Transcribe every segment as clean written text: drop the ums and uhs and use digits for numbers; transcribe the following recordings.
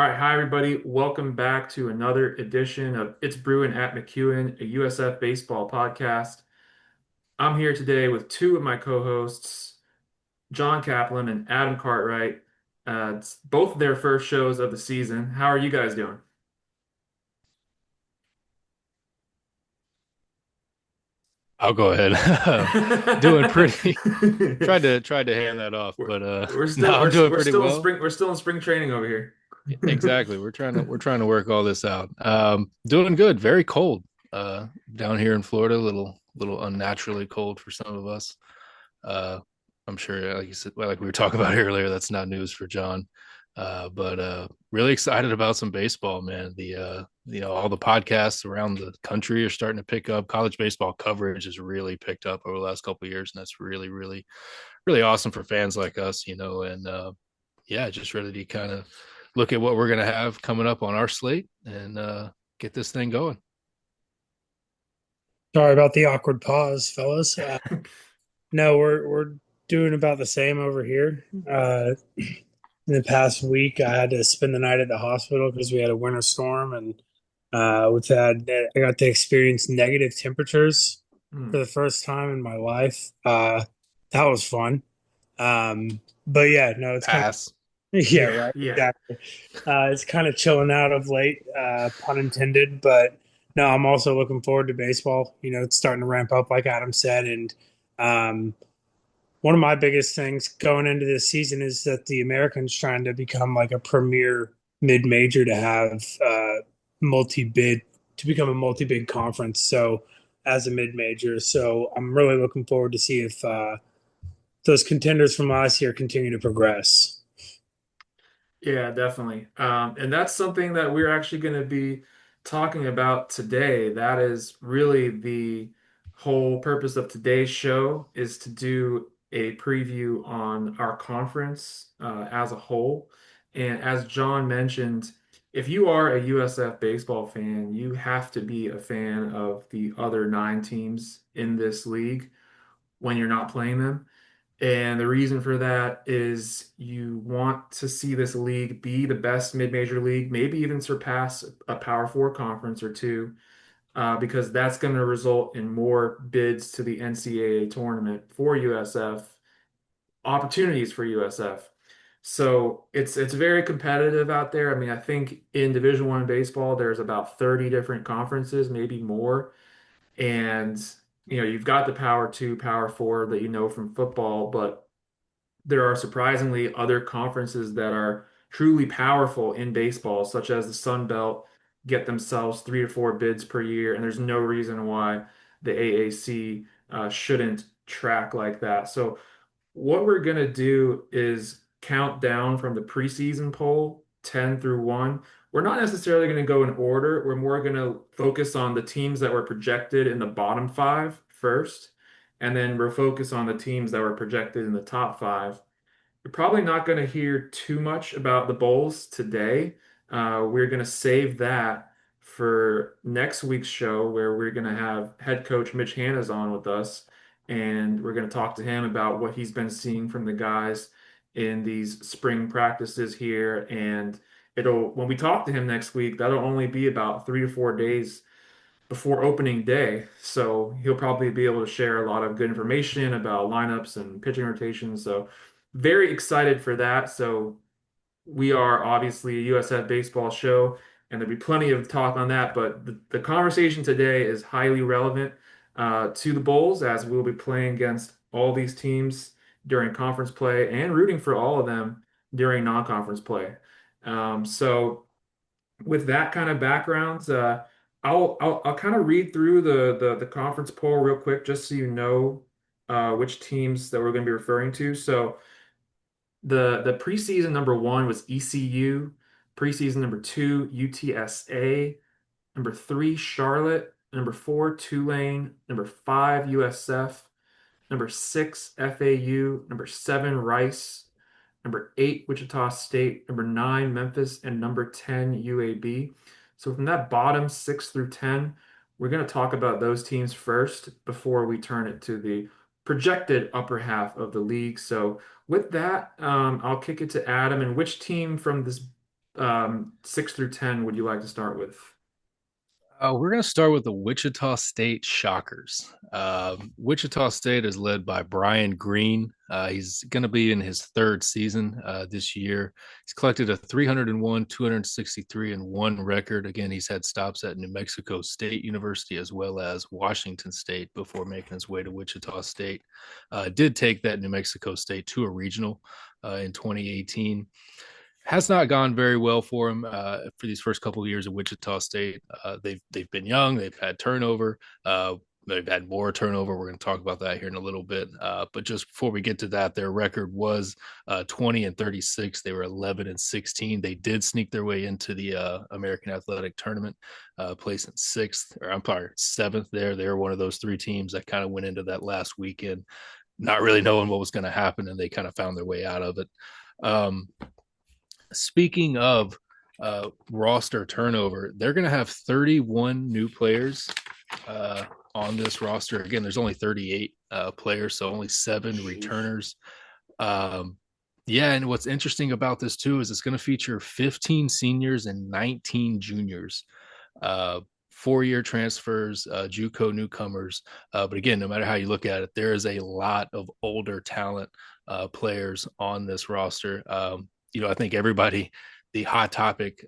All right, hi everybody. Welcome back to another edition of It's Brewin at McEwen, a USF baseball podcast. I'm here today with two of my co-hosts, John Kaplan and Adam Cartwright. It's both their first shows of the season. How are you guys doing? I'll go ahead. Doing pretty. Tried to hand that off, We're, but we're no, still I'm we're, doing we're pretty still in well. spring training over here. Exactly. We're trying to work all this out. Doing good. Very cold. Down here in Florida, little unnaturally cold for some of us. Uh, I'm sure, like you said, well, like we were talking about earlier, that's not news for John. But really excited about some baseball, man. All the podcasts around the country are starting to pick up. College baseball coverage has really picked up over the last couple of years, and that's really awesome for fans like us, and yeah, just ready to kind of look at what we're gonna have coming up on our slate and get this thing going. Sorry about the awkward pause, fellas. No, we're doing about the same over here. In the past week, I had to spend the night at the hospital because we had a winter storm, and I got to experience negative temperatures Hmm. for the first time in my life. That was fun. But yeah, no, it's kind of Pass. yeah, Yeah, right, yeah. exactly. It's kind of chilling out of late, pun intended. But no, I'm also looking forward to baseball. It's starting to ramp up, like Adam said. And um, one of my biggest things going into this season is that the Americans trying to become like a premier mid-major to have multi-bid to become a multi-bid conference. So as a mid-major, so I'm really looking forward to see if those contenders from last year continue to progress. Yeah, definitely. And that's something that we're actually going to be talking about today. That is really the whole purpose of today's show is to do a preview on our conference as a whole. And as John mentioned, if you are a USF baseball fan, you have to be a fan of the other nine teams in this league when you're not playing them. And the reason for that is you want to see this league be the best mid-major league, maybe even surpass a Power Four conference or two, because that's going to result in more bids to the NCAA tournament for USF, opportunities for USF. So it's very competitive out there. I mean, I think in Division One baseball, there's about 30 different conferences, maybe more. And you've got the Power Two, Power Four that you know from football, but there are surprisingly other conferences that are truly powerful in baseball, such as the Sun Belt, get themselves 3 to 4 bids per year, and there's no reason why the AAC shouldn't track like that. So what we're gonna do is count down from the preseason poll, 10 through 1. We're not necessarily going to go in order. We're more going to focus on the teams that were projected in the bottom five first, and then we'll focus on the teams that were projected in the top five. You're probably not going to hear too much about the Bulls today. We're going to save that for next week's show, where we're going to have head coach Mitch Hanna's on with us, and we're going to talk to him about what he's been seeing from the guys in these spring practices here. And when we talk to him next week, that'll only be about 3 to 4 days before opening day. So he'll probably be able to share a lot of good information about lineups and pitching rotations. So very excited for that. So we are obviously a USF baseball show, and there'll be plenty of talk on that. But the conversation today is highly relevant to the Bulls, as we'll be playing against all these teams during conference play and rooting for all of them during non-conference play. So with that kind of background, I'll kind of read through the conference poll real quick, just so you know which teams that we're going to be referring to. So the preseason number one was ECU, preseason number two UTSA, number three Charlotte, number four Tulane, number five USF, number six FAU, number seven Rice, number eight Wichita State, number nine Memphis, and number 10 UAB. So from that bottom 6 through 10, we're going to talk about those teams first before we turn it to the projected upper half of the league. So with that, I'll kick it to Adam. And which team from this 6 through 10 would you like to start with? We're going to start with the Wichita State Shockers. Wichita State is led by Brian Green. He's going to be in his third season this year. He's collected a 301, 263, and one record. Again, he's had stops at New Mexico State University as well as Washington State before making his way to Wichita State. Did take that New Mexico State to a regional in 2018. Has not gone very well for him for these first couple of years at Wichita State. They've been young. They've had turnover. They've had more turnover. We're going to talk about that here in a little bit. But just before we get to that, their record was 20-36. They were 11-16. They did sneak their way into the American Athletic Tournament, placing sixth, or I'm sorry, seventh there. They were one of those three teams that kind of went into that last weekend, not really knowing what was going to happen, and they kind of found their way out of it. Speaking of roster turnover, they're going to have 31 new players on this roster. Again, there's only 38 players, so only 7 returners. Yeah, and what's interesting about this too is it's going to feature 15 seniors and 19 juniors. 4-year transfers, JUCO newcomers. But again, no matter how you look at it, there is a lot of older talent players on this roster. I think everybody, the hot topic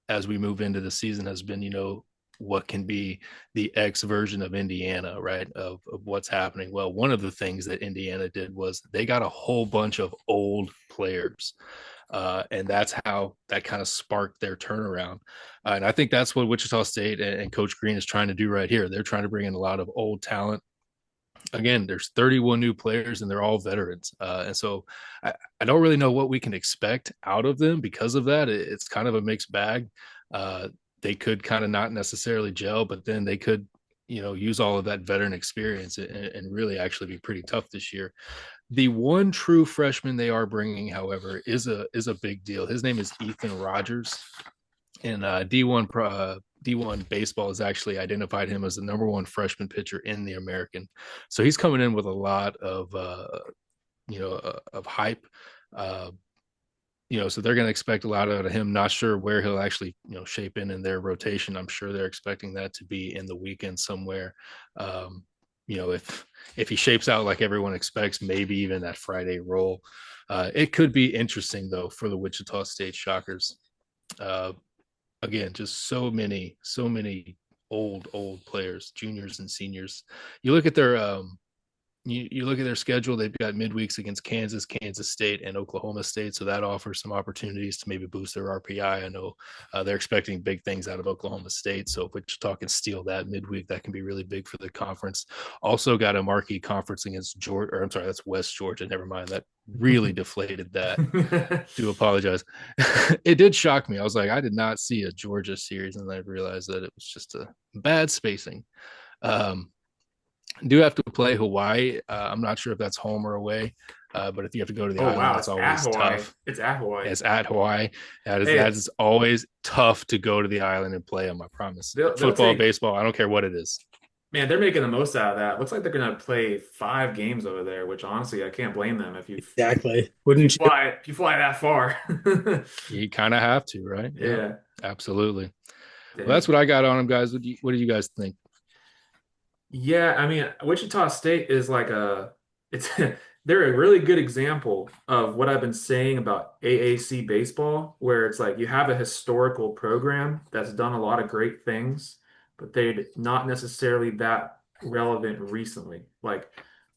as we move into the season has been, what can be the X version of Indiana, right? Of what's happening. Well, one of the things that Indiana did was they got a whole bunch of old players. And that's how that kind of sparked their turnaround. And I think that's what Wichita State and Coach Green is trying to do right here. They're trying to bring in a lot of old talent. Again, there's 31 new players and they're all veterans. And so I don't really know what we can expect out of them because of that. It's kind of a mixed bag. They could kind of not necessarily gel, but then they could, use all of that veteran experience and really actually be pretty tough this year. The one true freshman they are bringing, however, is a big deal. His name is Ethan Rogers, and D1 baseball has actually identified him as the number one freshman pitcher in the American. So he's coming in with a lot of of hype. Uh, so they're going to expect a lot out of him. Not sure where he'll actually, shape in their rotation. I'm sure they're expecting that to be in the weekend somewhere. If he shapes out like everyone expects, maybe even that Friday role. It could be interesting though for the Wichita State Shockers. Again, just so many old players, juniors and seniors. You look at their you look at their schedule, they've got midweeks against Kansas State, and Oklahoma State. So that offers some opportunities to maybe boost their RPI. I know they're expecting big things out of Oklahoma State. So if Wichita can steal that midweek, that can be really big for the conference. Also got a marquee conference against Georgia, or I'm sorry, that's West Georgia. Never mind. That really deflated that. Do apologize. It did shock me. I was like, I did not see a Georgia series, and I realized that it was just a bad spacing. Do have to play Hawaii. I'm not sure if that's home or away, but if you have to go to the Oh island, wow, that's it's at always Hawaii. tough. It's at Hawaii. It's at Hawaii. That is Hey, that is always tough to go to the island and play them. I promise. they'll Football, take baseball, I don't care what it is. man, they're making the most out of that. Looks like they're gonna play 5 games over there, which honestly I can't blame them Exactly. if you Wouldn't you? fly that far. You kind of have to, right? Yeah, Yeah. absolutely. Well, that's Dang. what I got on them, guys. What do you guys think? Yeah, I mean, Wichita State is like it's they're a really good example of what I've been saying about AAC baseball, where it's like you have a historical program that's done a lot of great things, but they're not necessarily that relevant recently. Like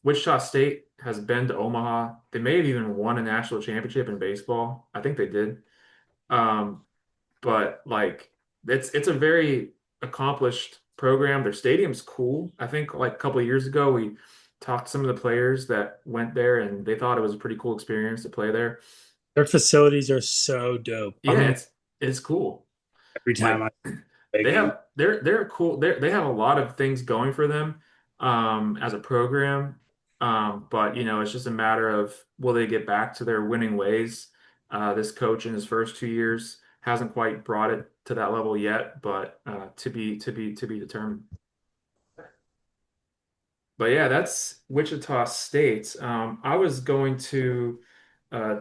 Wichita State has been to Omaha. They may have even won a national championship in baseball. I think they did. Um, but like it's a very accomplished program. Their stadium's cool. I think like a couple of years ago we talked to some of the players that went there and they thought it was a pretty cool experience to play there. Their facilities are so dope. Yeah, it's cool. Every time Like I play a they game. have they're cool. They have a lot of things going for them as a program. But it's just a matter of will they get back to their winning ways? This coach in his first 2 years hasn't quite brought it to that level yet, but to be determined. But yeah, that's Wichita State. I was going to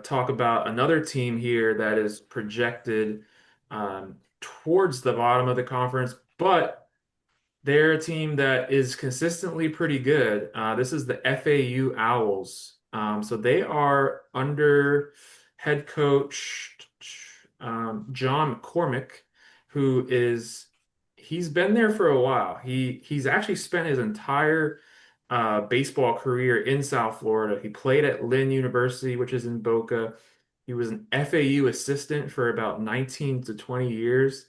talk about another team here that is projected towards the bottom of the conference, but they're a team that is consistently pretty good. This is the FAU Owls. So they are under head coach John McCormick, who is he's been there for a while. He's actually spent his entire baseball career in South Florida. He played at Lynn University, which is in Boca. He was an FAU assistant for about 19 to 20 years.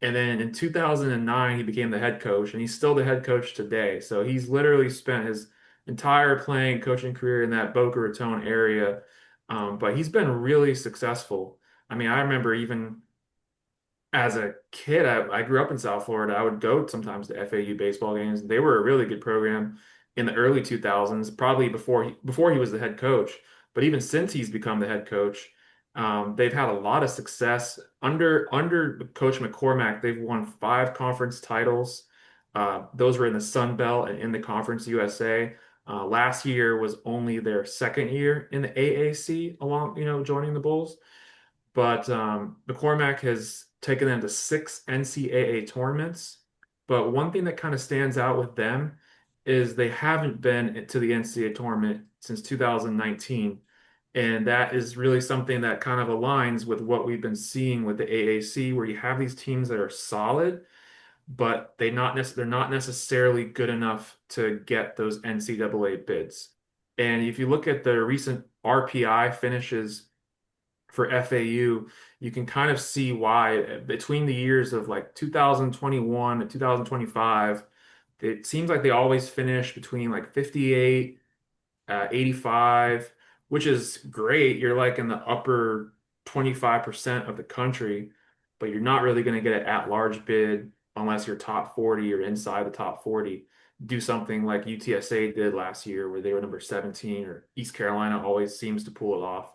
And then in 2009, he became the head coach, and he's still the head coach today. So he's literally spent his entire playing coaching career in that Boca Raton area. But he's been really successful. I mean, I remember even as a kid, I grew up in South Florida. I would go sometimes to FAU baseball games. They were a really good program in the early 2000s, probably before he was the head coach. But even since he's become the head coach, they've had a lot of success under Coach McCormack. They've won 5 conference titles. Those were in the Sun Belt and in the Conference USA. Last year was only their second year in the AAC, along joining the Bulls. But McCormack has taken them to 6 NCAA tournaments. But one thing that kind of stands out with them is they haven't been to the NCAA tournament since 2019. And that is really something that kind of aligns with what we've been seeing with the AAC, where you have these teams that are solid, but they're not necessarily good enough to get those NCAA bids. And if you look at the recent RPI finishes for FAU, you can kind of see why between the years of like 2021 and 2025, it seems like they always finish between like 58, 85, which is great. You're like in the upper 25% of the country, but you're not really going to get an at-large bid unless you're top 40 or inside the top 40. Do something like UTSA did last year where they were number 17, or East Carolina always seems to pull it off.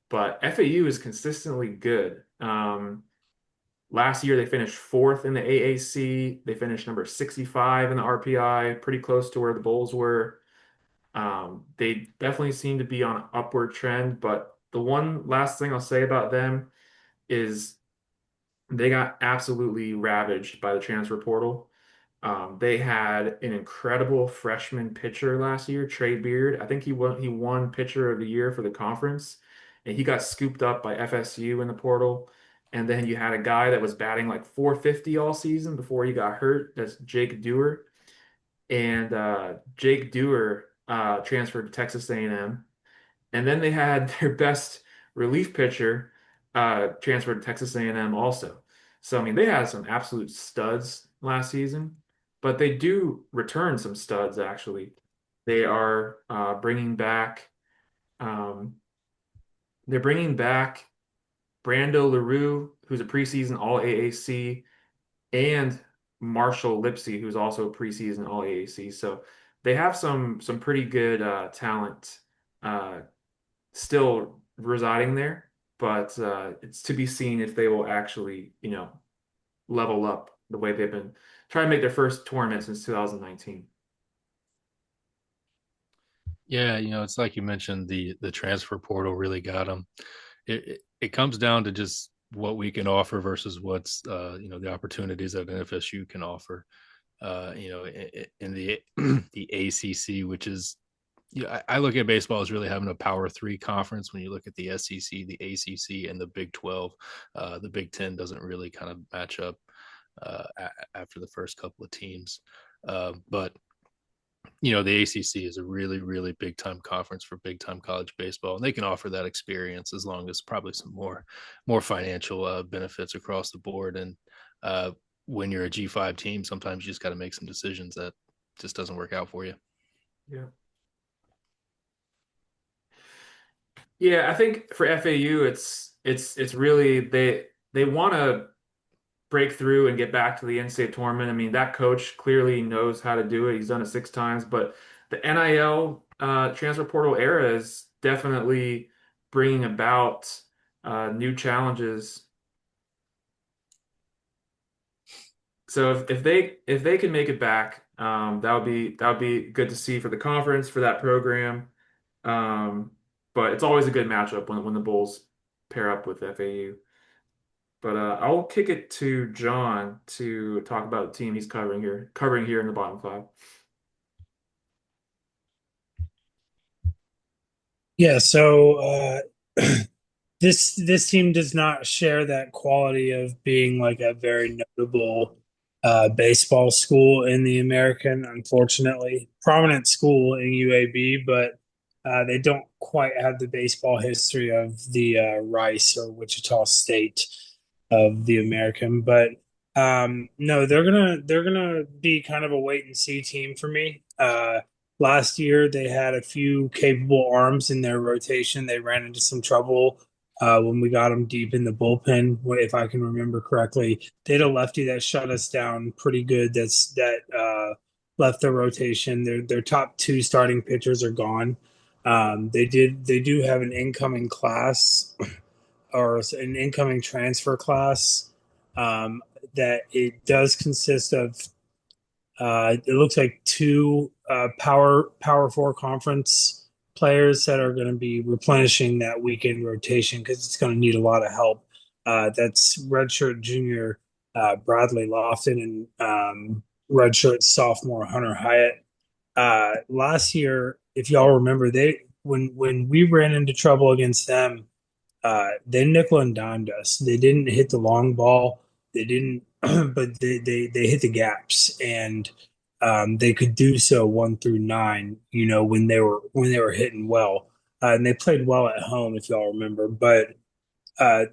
But FAU is consistently good. Last year they finished fourth in the AAC. They finished number 65 in the RPI, pretty close to where the Bulls were. They definitely seem to be on an upward trend, but the one last thing I'll say about them is they got absolutely ravaged by the transfer portal. They had an incredible freshman pitcher last year, Trey Beard. I think he won pitcher of the year for the conference, and he got scooped up by FSU in the portal. And then you had a guy that was batting like 450 all season before he got hurt. That's Jake Dewar. And Jake Dewar transferred to Texas A&M. And then they had their best relief pitcher transferred to Texas A&M also. So I mean, they had some absolute studs last season, but they do return some studs actually. They are um, they're bringing back Brando LaRue, who's a preseason All AAC, and Marshall Lipsy, who's also a preseason All AAC. So they have some pretty good talent uh, still residing there, but it's to be seen if they will actually, level up the way they've been trying to make their first tournament since 2019. Yeah, it's like you mentioned, the transfer portal really got them. It comes down to just what we can offer versus what's the opportunities that NFSU can offer. In the the ACC, which is I look at baseball as really having a power three conference. When you look at the SEC, the ACC, and the Big 12, the Big 10 doesn't really kind of match up after the first couple of teams. But the ACC is a really, really big time conference for big time college baseball, and they can offer that experience as long as probably some more financial benefits across the board. And when you're a G5 team, sometimes you just got to make some decisions that just doesn't work out for you. Yeah. Yeah, I think for FAU, it's really they want to break through and get back to the NCAA tournament. I mean, that coach clearly knows how to do it. He's done it 6 times, but the NIL transfer portal era is definitely bringing about new challenges. So if they can make it back, that would be good to see for the conference for that program. Um, but it's always a good matchup when the Bulls pair up with FAU. But I'll kick it to John to talk about the team he's covering here in the bottom five. Yeah, so this team does not share that quality of being like a very notable baseball school in the American, unfortunately. Prominent school in UAB, but they don't quite have the baseball history of the Rice or Wichita State of the American. But no, they're gonna be kind of a wait and see team for me. Last year, they had a few capable arms in their rotation. They ran into some trouble when we got them deep in the bullpen, if I can remember correctly. They had a lefty that shut us down pretty good. That left the rotation. Their top two starting pitchers are gone. They do have an incoming class or an incoming transfer class that it does consist of it looks like two power four conference players that are going to be replenishing that weekend rotation because it's going to need a lot of help. That's redshirt junior Bradley Lofton and redshirt sophomore Hunter Hyatt. Last year, if y'all remember, they when we ran into trouble against them, they nickel and dimed us. They didn't hit the long ball. They didn't, but they hit the gaps, and they could do so 1 through 9. You know when they were hitting well, and they played well at home, if y'all remember. But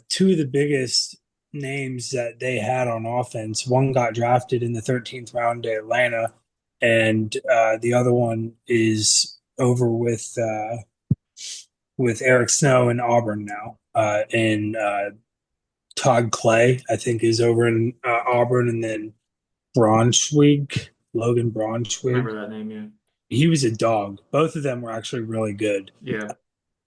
two of the biggest names that they had on offense, one got drafted in the 13th round to Atlanta, and the other one is over with Eric Snow in Auburn now. And Todd Clay, I think, is over in Auburn, and then Logan Braunschweig. Remember that name, yeah. He was a dog. Both of them were actually really good. Yeah.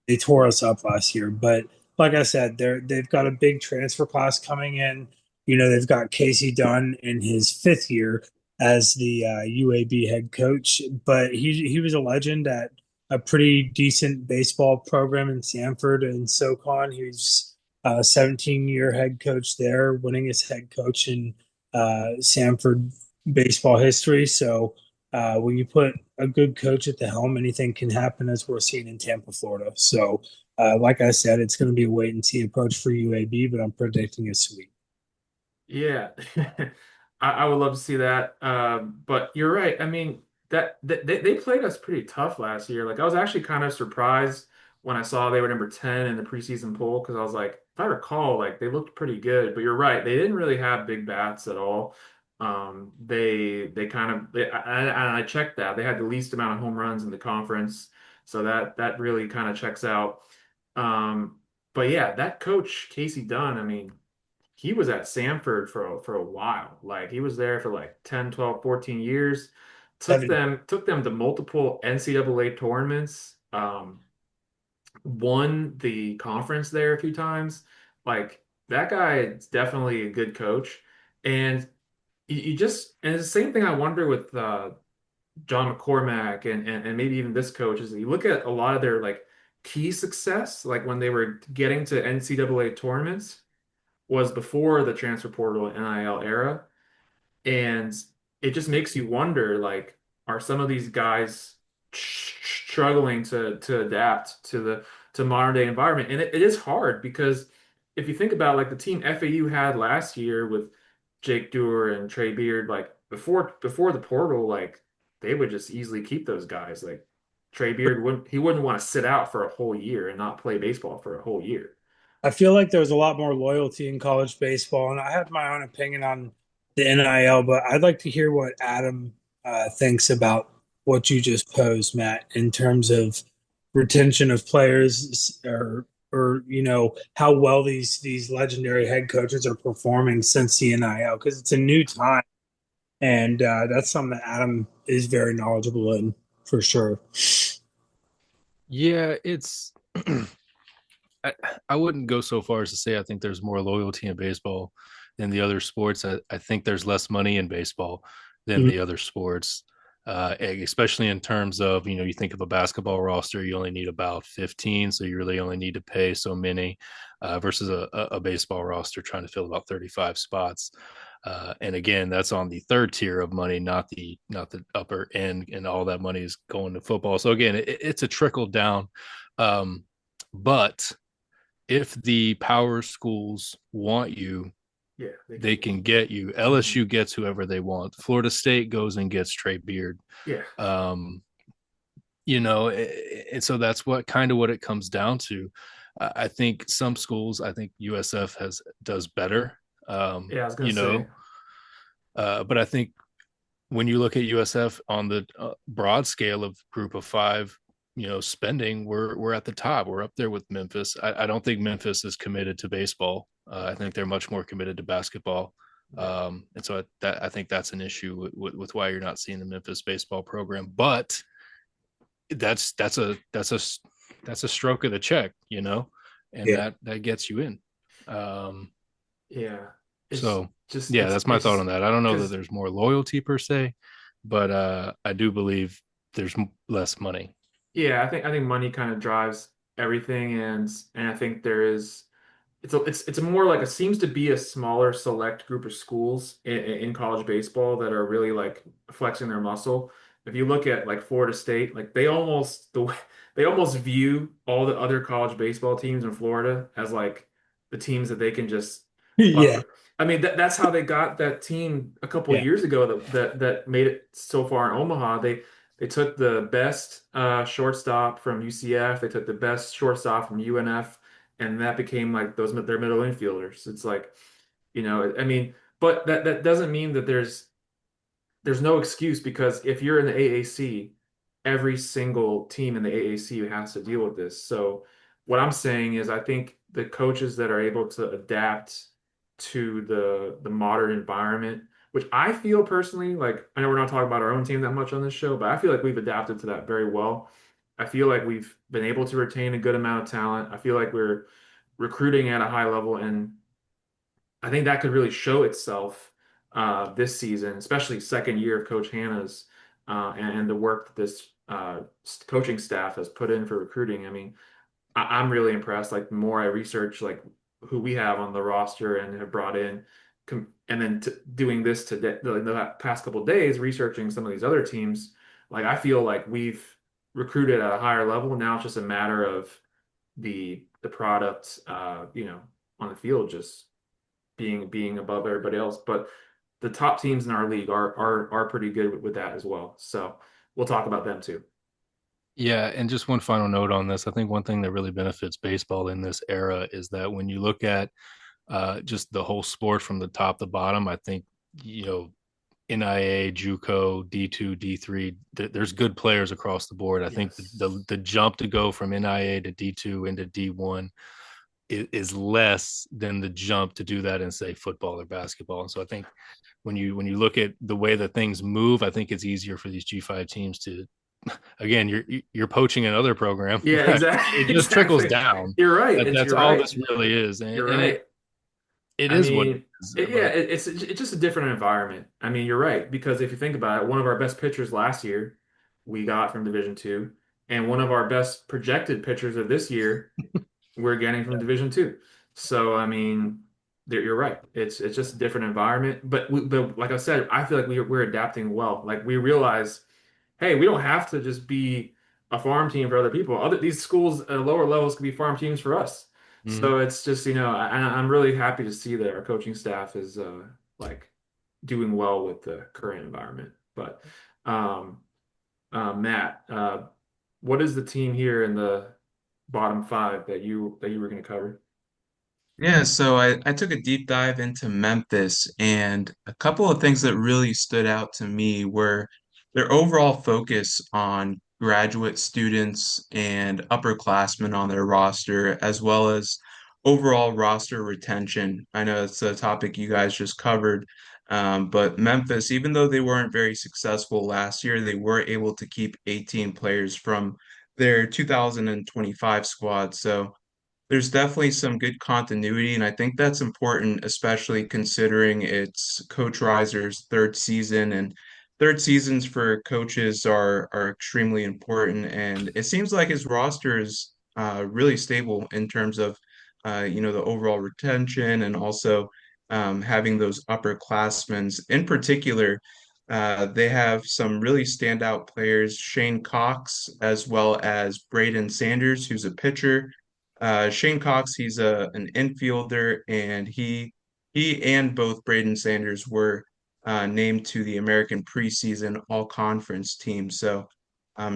They tore us up last year, but like I said, they've got a big transfer class coming in. You know, they've got Casey Dunn in his 5th year as the UAB head coach, but he was a legend at a pretty decent baseball program in Sanford and SoCon. He was a 17-year head coach there, winningest head coach in Sanford baseball history. So when you put a good coach at the helm, anything can happen, as we're seeing in Tampa, Florida. So, like I said, it's going to be a wait and see approach for UAB, but I'm predicting a sweep. Yeah, I would love to see that. But you're right. I mean, they played us pretty tough last year. Like I was actually kind of surprised when I saw they were number 10 in the preseason poll because I was like, if I recall, like they looked pretty good. But you're right, they didn't really have big bats at all. They kind of I checked that they had the least amount of home runs in the conference, so that really kind of checks out. Um, but yeah, that coach Casey Dunn, I mean he was at Samford for a while. Like he was there for like 10, 12, 14 years. Seven. Took them to multiple NCAA tournaments. Won the conference there a few times. Like that guy is definitely a good coach. And you just and it's the same thing I wonder with John McCormack and maybe even this coach is that you look at a lot of their like key success, like when they were getting to NCAA tournaments was before the transfer portal and NIL era. And it just makes you wonder, like, are some of these guys struggling to adapt to the to modern day environment? And it is hard because if you think about like the team FAU had last year with Jake Dewar and Trey Beard, like before the portal, like they would just easily keep those guys. Like Trey Beard wouldn't want to sit out for a whole year and not play baseball for a whole year. I feel like there's a lot more loyalty in college baseball, and I have my own opinion on the NIL, but I'd like to hear what Adam thinks about what you just posed, Matt, in terms of retention of players, or how well these legendary head coaches are performing since the NIL, because it's a new time, and that's something that Adam is very knowledgeable in for sure. Yeah, it's I, I wouldn't go so far as to say I think there's more loyalty in baseball than the other sports. I think there's less money in baseball than Mhm. the other sports. especially in terms of, you think of a basketball roster, you only need about 15, so you really only need to pay so many versus a baseball roster trying to fill about 35 spots. And again, that's on the third tier of money, not the upper end, and all that money is going to football. So again, it's a trickle down. Um, but if the power schools want you, Yeah, they can they get can you. get you. Mhm. LSU gets whoever they want. Florida State goes and gets Trey Beard. Yeah, Um, and so that's what it comes down to. I think some schools, I think USF does better. Um, yeah. I was gonna you say, know, but I think when you look at USF on the broad scale of group of five, spending, we're at the top. We're up there with Memphis. I don't think Memphis is committed to baseball. I think they're much more committed to basketball. yeah, And so I think that's an issue with why you're not seeing the Memphis baseball program. But that's a stroke of the check, and Yeah. that gets you in. Um, yeah. It's so just yeah, that's my thought it's on that. I don't know that because there's more loyalty per se, but I do believe there's less money. yeah, I think money kind of drives everything, and I think there is it's a more like it seems to be a smaller select group of schools in college baseball that are really like flexing their muscle. If you look at like Florida State, like they almost view all the other college baseball teams in Florida as like the teams that they can just Yeah. fuck. I mean that's how they got that team a couple Yeah. years ago that made it so far in Omaha. They took the best shortstop from UCF. They took the best shortstop from UNF, and that became like those their middle infielders. It's like, I mean, but that doesn't mean that there's no excuse because if you're in the AAC, every single team in the AAC has to deal with this. So what I'm saying is I think the coaches that are able to adapt to the modern environment, which I feel personally, like I know we're not talking about our own team that much on this show, but I feel like we've adapted to that very well. I feel like we've been able to retain a good amount of talent. I feel like we're recruiting at a high level, and I think that could really show itself this season, especially second year of Coach Hanna's and the work that this coaching staff has put in for recruiting. I mean, I'm really impressed. Like the more I research, like who we have on the roster and have brought in, and then doing this today, the past couple of days, researching some of these other teams, like I feel like we've recruited at a higher level. Now it's just a matter of the product, on the field just being above everybody else. But the top teams in our league are pretty good with that as well. So we'll talk about them too. Yeah, and just one final note on this. I think one thing that really benefits baseball in this era is that when you look at just the whole sport from the top to bottom, I think, NIA, JUCO, D2, D3, there's good players across the board. I think Yes. the jump to go from NIA to D2 into D1 is less than the jump to do that in, say, football or basketball. And so I think when you look at the way that things move, I think it's easier for these G5 teams to, again, you're poaching another program. Yeah, It exactly. just trickles Exactly. down. You're right. That's You're all right. this really is, and, You're and it right. it I is what it mean, is. yeah, But it's just a different environment. I mean, you're right because if you think about it, one of our best pitchers last year we got from Division Two, and one of our best projected pitchers of this year we're getting from Division Two. So I mean, you're right. It's just a different environment. But like I said, I feel like we're adapting well. Like we realize, hey, we don't have to just be a farm team for other people. Other these schools at lower levels can be farm teams for us. mhm. So it's just, I'm really happy to see that our coaching staff is like doing well with the current environment. But um, Matt, what is the team here in the bottom five that you were going to cover? Yeah, so I took a deep dive into Memphis, and a couple of things that really stood out to me were their overall focus on graduate students and upperclassmen on their roster, as well as overall roster retention. I know it's a topic you guys just covered, but Memphis, even though they weren't very successful last year, they were able to keep 18 players from their 2025 squad. So there's definitely some good continuity, and I think that's important, especially considering it's Coach Reiser's third season. And third seasons for coaches are extremely important, and it seems like his roster is really stable in terms of the overall retention and also having those upperclassmen. In particular, they have some really standout players, Shane Cox as well as Braden Sanders, who's a pitcher. Shane Cox, he's an infielder, and he and both Braden Sanders were named to the American preseason all conference team. So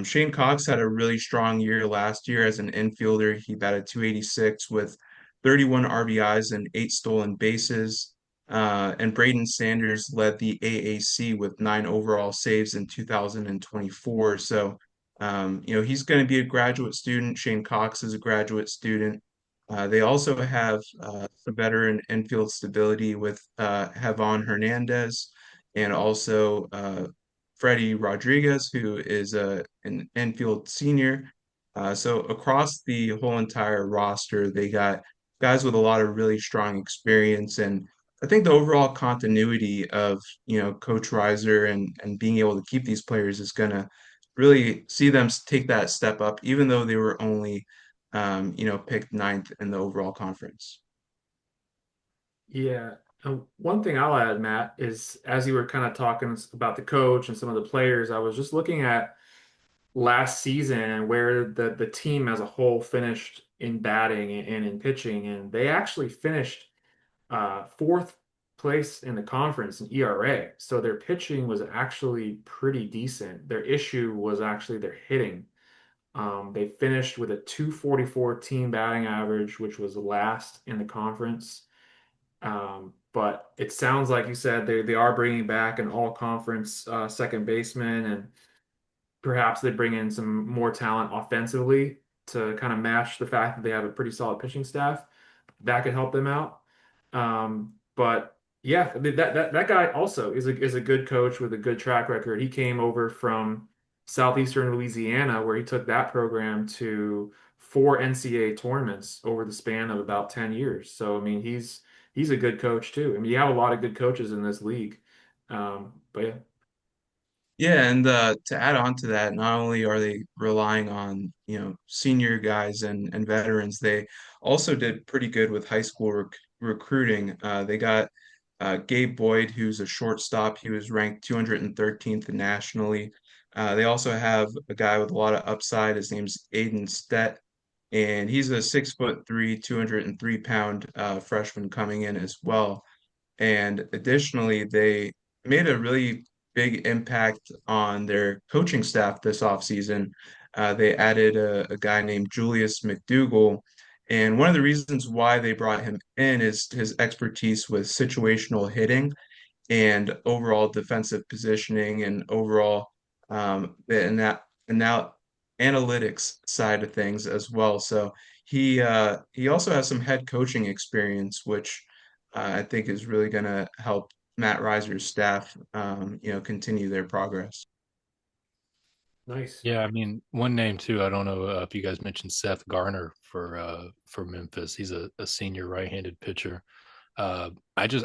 Shane Cox had a really strong year last year as an infielder. He batted 286 with 31 RBIs and 8 stolen bases. And Braden Sanders led the AAC with 9 overall saves in 2024. So, he's going to be a graduate student. Shane Cox is a graduate student. They also have some veteran infield stability with Javon Hernandez and also Freddie Rodriguez, who is an infield senior. So across the whole entire roster, they got guys with a lot of really strong experience. And I think the overall continuity of, Coach Reiser and being able to keep these players is going to really see them take that step up, even though they were only picked ninth in the overall conference. Yeah. One thing I'll add, Matt, is as you were kind of talking about the coach and some of the players, I was just looking at last season and where the team as a whole finished in batting and in pitching, and they actually finished fourth place in the conference in ERA. So their pitching was actually pretty decent. Their issue was actually their hitting. They finished with a 244 team batting average, which was last in the conference. But it sounds like you said they are bringing back an all conference second baseman, and perhaps they bring in some more talent offensively to kind of match the fact that they have a pretty solid pitching staff. That could help them out. But yeah, that guy also is a good coach with a good track record. He came over from Southeastern Louisiana, where he took that program to four NCAA tournaments over the span of about 10 years. So I mean, he's a good coach too. I mean, you have a lot of good coaches in this league. But yeah. Yeah, and to add on to that, not only are they relying on, senior guys and veterans, they also did pretty good with high school recruiting. They got Gabe Boyd, who's a shortstop. He was ranked 213th nationally. They also have a guy with a lot of upside. His name's Aiden Stett, and he's a 6'3", 203-pound freshman coming in as well. And additionally, they made a really big impact on their coaching staff this offseason. They added a guy named Julius McDougall. And one of the reasons why they brought him in is his expertise with situational hitting and overall defensive positioning and overall and now analytics side of things as well. So he also has some head coaching experience, which I think is really going to help Matt Reiser's staff, continue their progress. Nice. Yeah, I mean, one name too. I don't know if you guys mentioned Seth Garner for Memphis. He's a senior right-handed pitcher. I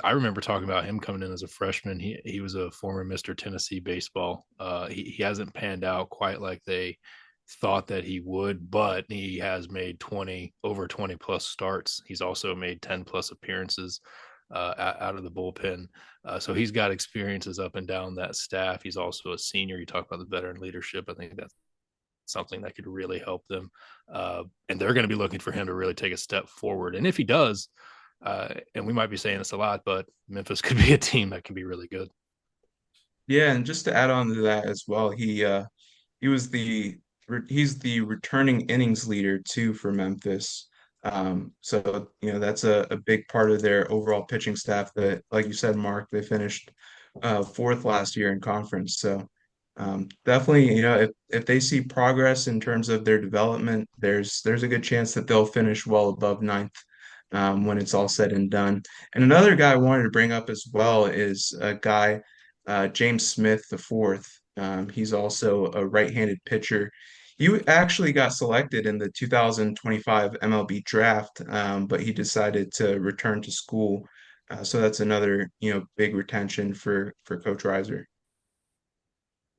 remember talking about him coming in as a freshman. He was a former Mr. Tennessee baseball. He hasn't panned out quite like they thought that he would, but he has made 20 plus starts. He's also made 10 plus appearances out of the bullpen. So he's got experiences up and down that staff. He's also a senior. You talk about the veteran leadership. I think that's something that could really help them. And they're going to be looking for him to really take a step forward. And if he does, and we might be saying this a lot, but Memphis could be a team that can be really good. Yeah, and just to add on to that as well, he was he's the returning innings leader too for Memphis. So that's a big part of their overall pitching staff. That, like you said, Mark, they finished fourth last year in conference. So definitely, if they see progress in terms of their development, there's a good chance that they'll finish well above ninth when it's all said and done. And another guy I wanted to bring up as well is a guy, James Smith the fourth. He's also a right-handed pitcher. He actually got selected in the 2025 MLB draft, but he decided to return to school. So that's another, big retention for Coach Reiser.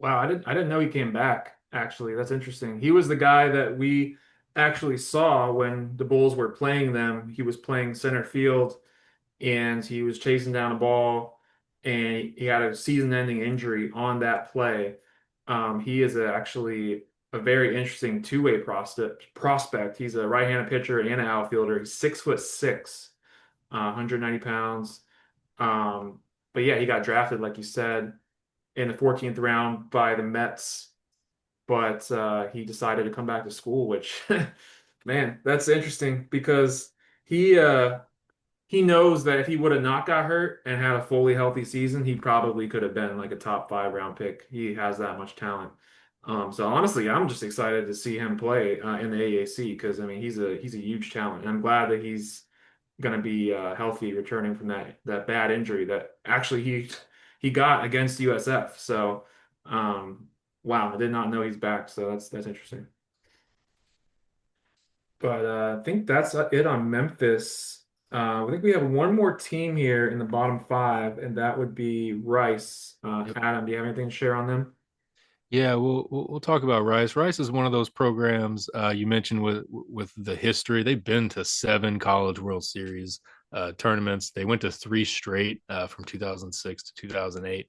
Wow, I didn't know he came back, actually. That's interesting. He was the guy that we actually saw when the Bulls were playing them. He was playing center field and he was chasing down a ball and he had a season-ending injury on that play. He is actually a very interesting two-way prospect. He's a right-handed pitcher and an outfielder. He's 6'6", 190 pounds. Um, but yeah, he got drafted, like you said, in the 14th round by the Mets, but he decided to come back to school, which, man, that's interesting because he uh, he knows that if he would have not got hurt and had a fully healthy season, he probably could have been like a top 5 round pick. He has that much talent. So honestly, I'm just excited to see him play in the AAC because I mean he's a huge talent. And I'm glad that he's going to be healthy, returning from that bad injury that actually he got against USF. So wow, I did not know he's back. So that's interesting. But I think that's it on Memphis. I think we have one more team here in the bottom five, and that would be Rice. Yep. Adam, do you have anything to share on them? Yeah, we'll talk about Rice. Rice is one of those programs you mentioned with the history. They've been to 7 College World Series tournaments. They went to 3 straight from 2006 to 2008.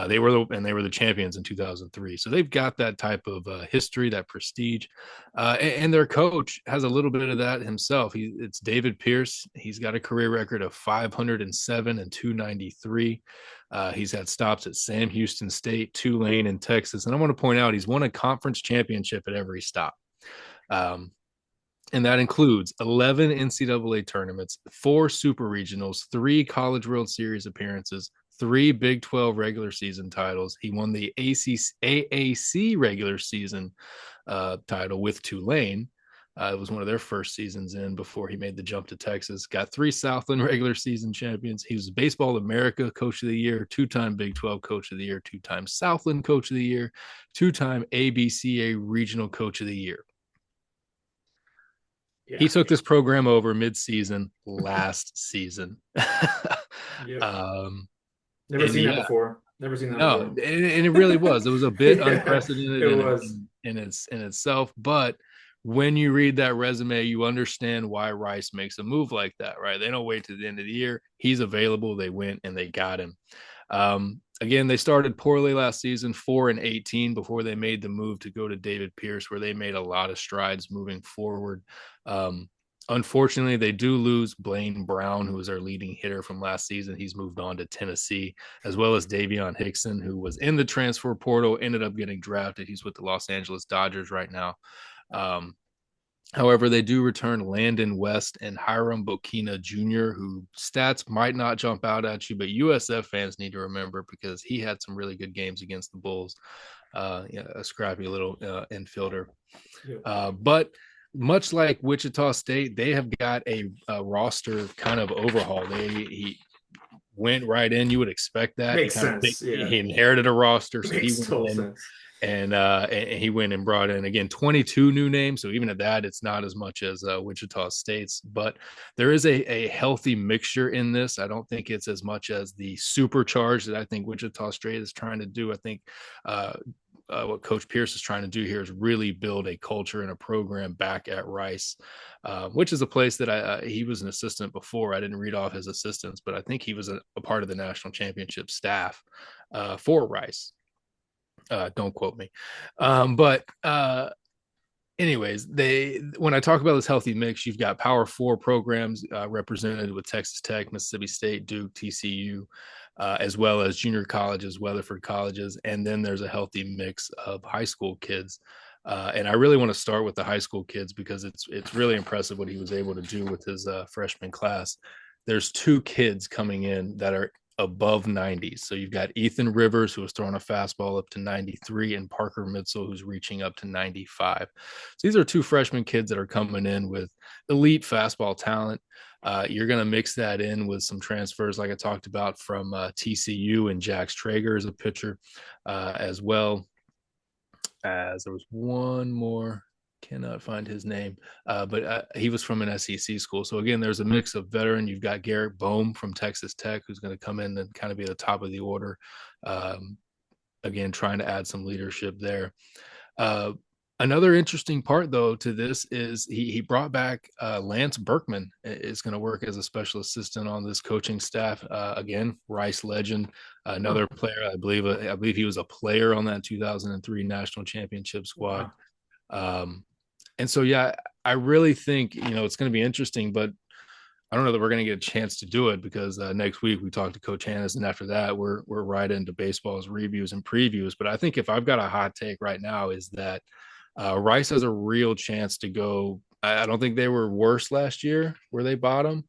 They were the champions in 2003. So they've got that type of history, that prestige, and their coach has a little bit of that himself. It's David Pierce. He's got a career record of 507 and 293. He's had stops at Sam Houston State, Tulane, and Texas. And I want to point out he's won a conference championship at every stop. Um, and that includes 11 NCAA tournaments, 4 super regionals, 3 College World Series appearances, 3 Big 12 regular season titles. He won the AAC regular season title with Tulane. It was one of their first seasons in before he made the jump to Texas. Got 3 Southland regular season champions. He was Baseball America Coach of the Year, 2-time Big 12 Coach of the Year, 2-time Southland Coach of the Year, 2-time ABCA Regional Coach of the Year. He Yeah. took this program over mid-season last season. Yep. um, Never and seen that yeah, before. Never seen that no, before. and it really was. It was a bit Yeah, unprecedented it was. in itself. But when you read that resume, you understand why Rice makes a move like that, right? They don't wait to the end of the year. He's available. They went and they got him. Again, they started poorly last season, 4-18, before they made the move to go to David Pierce, where they made a lot of strides moving forward. Unfortunately, they do lose Blaine Brown, who was our leading hitter from last season. He's moved on to Tennessee, as well as Davion Hickson, who was in the transfer portal, ended up getting drafted. He's with the Los Angeles Dodgers right now. However, they do return Landon West and Hiram Bokina Jr., who stats might not jump out at you, but USF fans need to remember because he had some really good games against the Bulls. A scrappy little infielder. Yep. But much like Wichita State, they have got a roster kind of overhaul. He went right in. You would expect that. Makes sense. Yeah. He inherited a roster, so he Makes went total in sense. and he went and brought in again 22 new names. So even at that, it's not as much as Wichita State's, but there is a healthy mixture in this. I don't think it's as much as the supercharge that I think Wichita State is trying to do. I think what Coach Pierce is trying to do here is really build a culture and a program back at Rice, which is a place that he was an assistant before. I didn't read off his assistants, but I think he was a part of the national championship staff for Rice. Don't quote me. But anyways, when I talk about this healthy mix, you've got Power 4 programs represented with Texas Tech, Mississippi State, Duke, TCU, as well as junior colleges, Weatherford colleges, and then there's a healthy mix of high school kids. And I really want to start with the high school kids because it's really impressive what he was able to do with his freshman class. There's 2 kids coming in that are above 90. So you've got Ethan Rivers, who was throwing a fastball up to 93, and Parker Mitzel, who's reaching up to 95. So these are 2 freshman kids that are coming in with elite fastball talent. You're going to mix that in with some transfers, like I talked about, from TCU and Jax Traeger as a pitcher, as well as there was one more. Cannot find his name, but he was from an SEC school. So again, there's a mix of veteran. You've got Garrett Bohm from Texas Tech, who's going to come in and kind of be at the top of the order. again, trying to add some leadership there. Uh, Another interesting part, though, to this is he brought back Lance Berkman is going to work as a special assistant on this coaching staff. Again, Rice legend, Oh, another player. I believe he was a player on that 2003 national championship squad. wow. And so, yeah, I really think it's going to be interesting, but I don't know that we're going to get a chance to do it because next week we talk to Coach Hannes, and after that we're right into baseball's reviews and previews. But I think if I've got a hot take right now is that Rice has a real chance to go. I don't think they were worse last year. Were they bottom?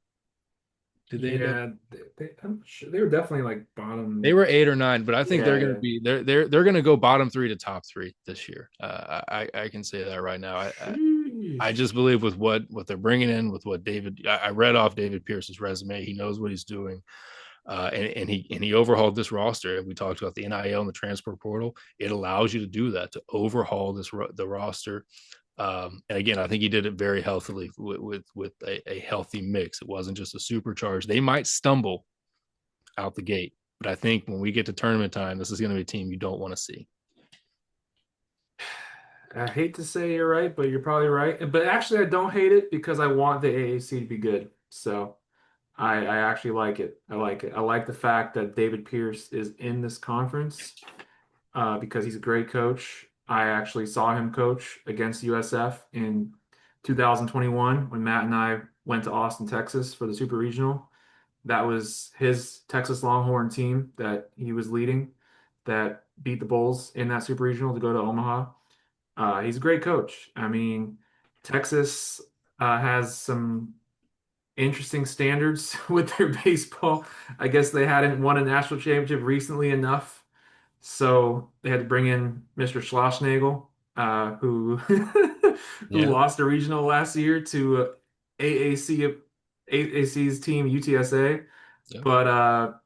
Did they end up? Yeah, I'm sure they were definitely like They bottom. were 8 or 9, but I think they're Yeah, going to yeah. be they're going to go bottom 3 to top 3 this year. I can say that right now. I Sheesh. just believe with what they're bringing in, with what I read off David Pierce's resume. He knows what he's doing, and he overhauled this roster. We talked about the NIL and the transfer portal. It allows you to do that, to overhaul the roster. And again, I think he did it very healthily with a healthy mix. It wasn't just a supercharge. They might stumble out the gate, but I think when we get to tournament time, this is going to be a team you don't want to see. I hate to say you're right, but you're probably right. But actually, I don't hate it because I want the AAC to be good. So I actually like it. I like it. I like the fact that David Pierce is in this conference because he's a great coach. I actually saw him coach against USF in 2021 when Matt and I went to Austin, Texas for the Super Regional. That was his Texas Longhorn team that he was leading that beat the Bulls in that Super Regional to go to Omaha. He's a great coach. I mean, Texas has some interesting standards with their baseball. I guess they hadn't won a national championship recently enough, so they had to bring in Mr. Schlossnagel, who who Yeah. lost a regional last year to AAC's team UTSA. Yep. But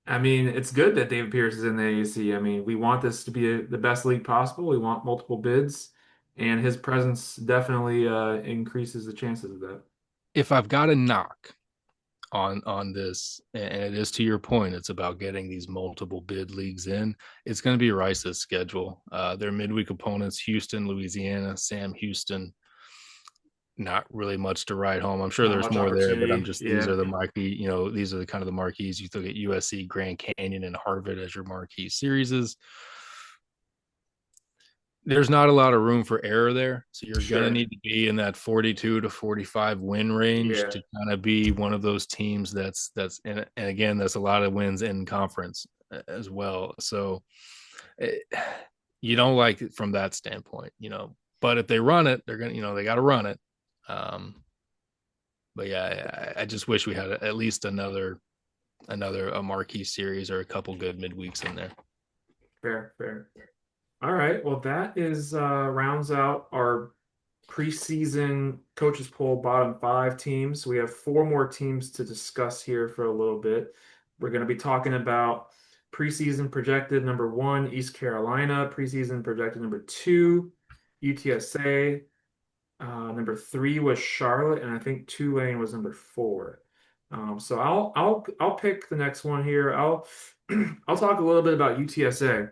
I mean, it's good that David Pierce is in the AAC. I mean, we want this to be the best league possible. We want multiple bids, and his presence definitely increases the chances of that. If I've got a knock on this, and it is to your point, it's about getting these multiple bid leagues in. It's going to be Rice's schedule. Their midweek opponents: Houston, Louisiana, Sam Houston. Not really much to write home. I'm sure Not there's much more there, but opportunity. these Yeah, are the marquee. These are the kind of the marquees. You look at USC, Grand Canyon, and Harvard as your marquee series. There's not a lot of room for error there. So you're going to sure. need to be in that 42 to 45 win range Yeah, to kind of be one of those teams and again, that's a lot of wins in conference as well. So it, you don't like it from that standpoint. But if they run it, they're going to, they got to run it. Um, but yeah, I just wish we had at least another a marquee series or a couple good midweeks in there. fair, fair. All right. Well, that is rounds out our preseason coaches poll bottom five teams. We have four more teams to discuss here for a little bit. We're going to be talking about preseason projected number one, East Carolina, preseason projected number two, UTSA. Number three was Charlotte, and I think Tulane was number four. So I'll pick the next one here. I'll I'll talk a little bit about UTSA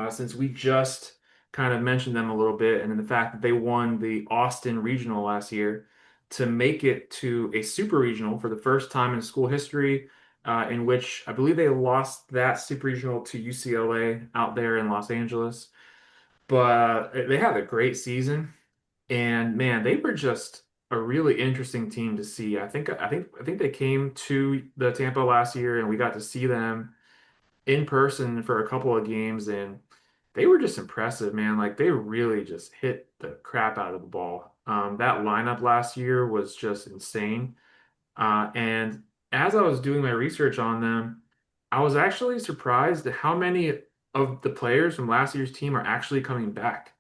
since we just kind of mentioned them a little bit, and then the fact that they won the Austin Regional last year to make it to a super regional for the first time in school history, in which I believe they lost that super regional to UCLA out there in Los Angeles. But they had a great season, and man, they were just a really interesting team to see. I think they came to the Tampa last year, and we got to see them in person for a couple of games, and they were just impressive, man. Like they really just hit the crap out of the ball. That lineup last year was just insane. And as I was doing my research on them, I was actually surprised at how many of the players from last year's team are actually coming back.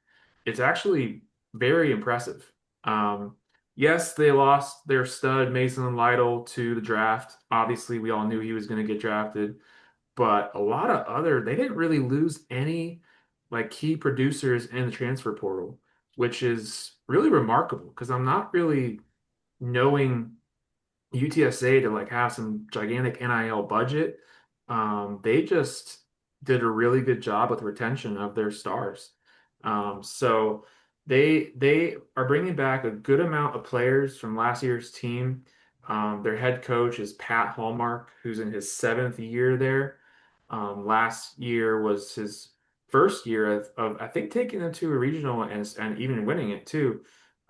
It's actually very impressive. Um, yes, they lost their stud Mason Lytle to the draft. Obviously, we all knew he was going to get drafted, but a lot of they didn't really lose any like key producers in the transfer portal, which is really remarkable because I'm not really knowing UTSA to like have some gigantic NIL budget. They just did a really good job with retention of their stars. So they are bringing back a good amount of players from last year's team. Their head coach is Pat Hallmark, who's in his seventh year there. Last year was his first year of I think taking them to a regional and even winning it too.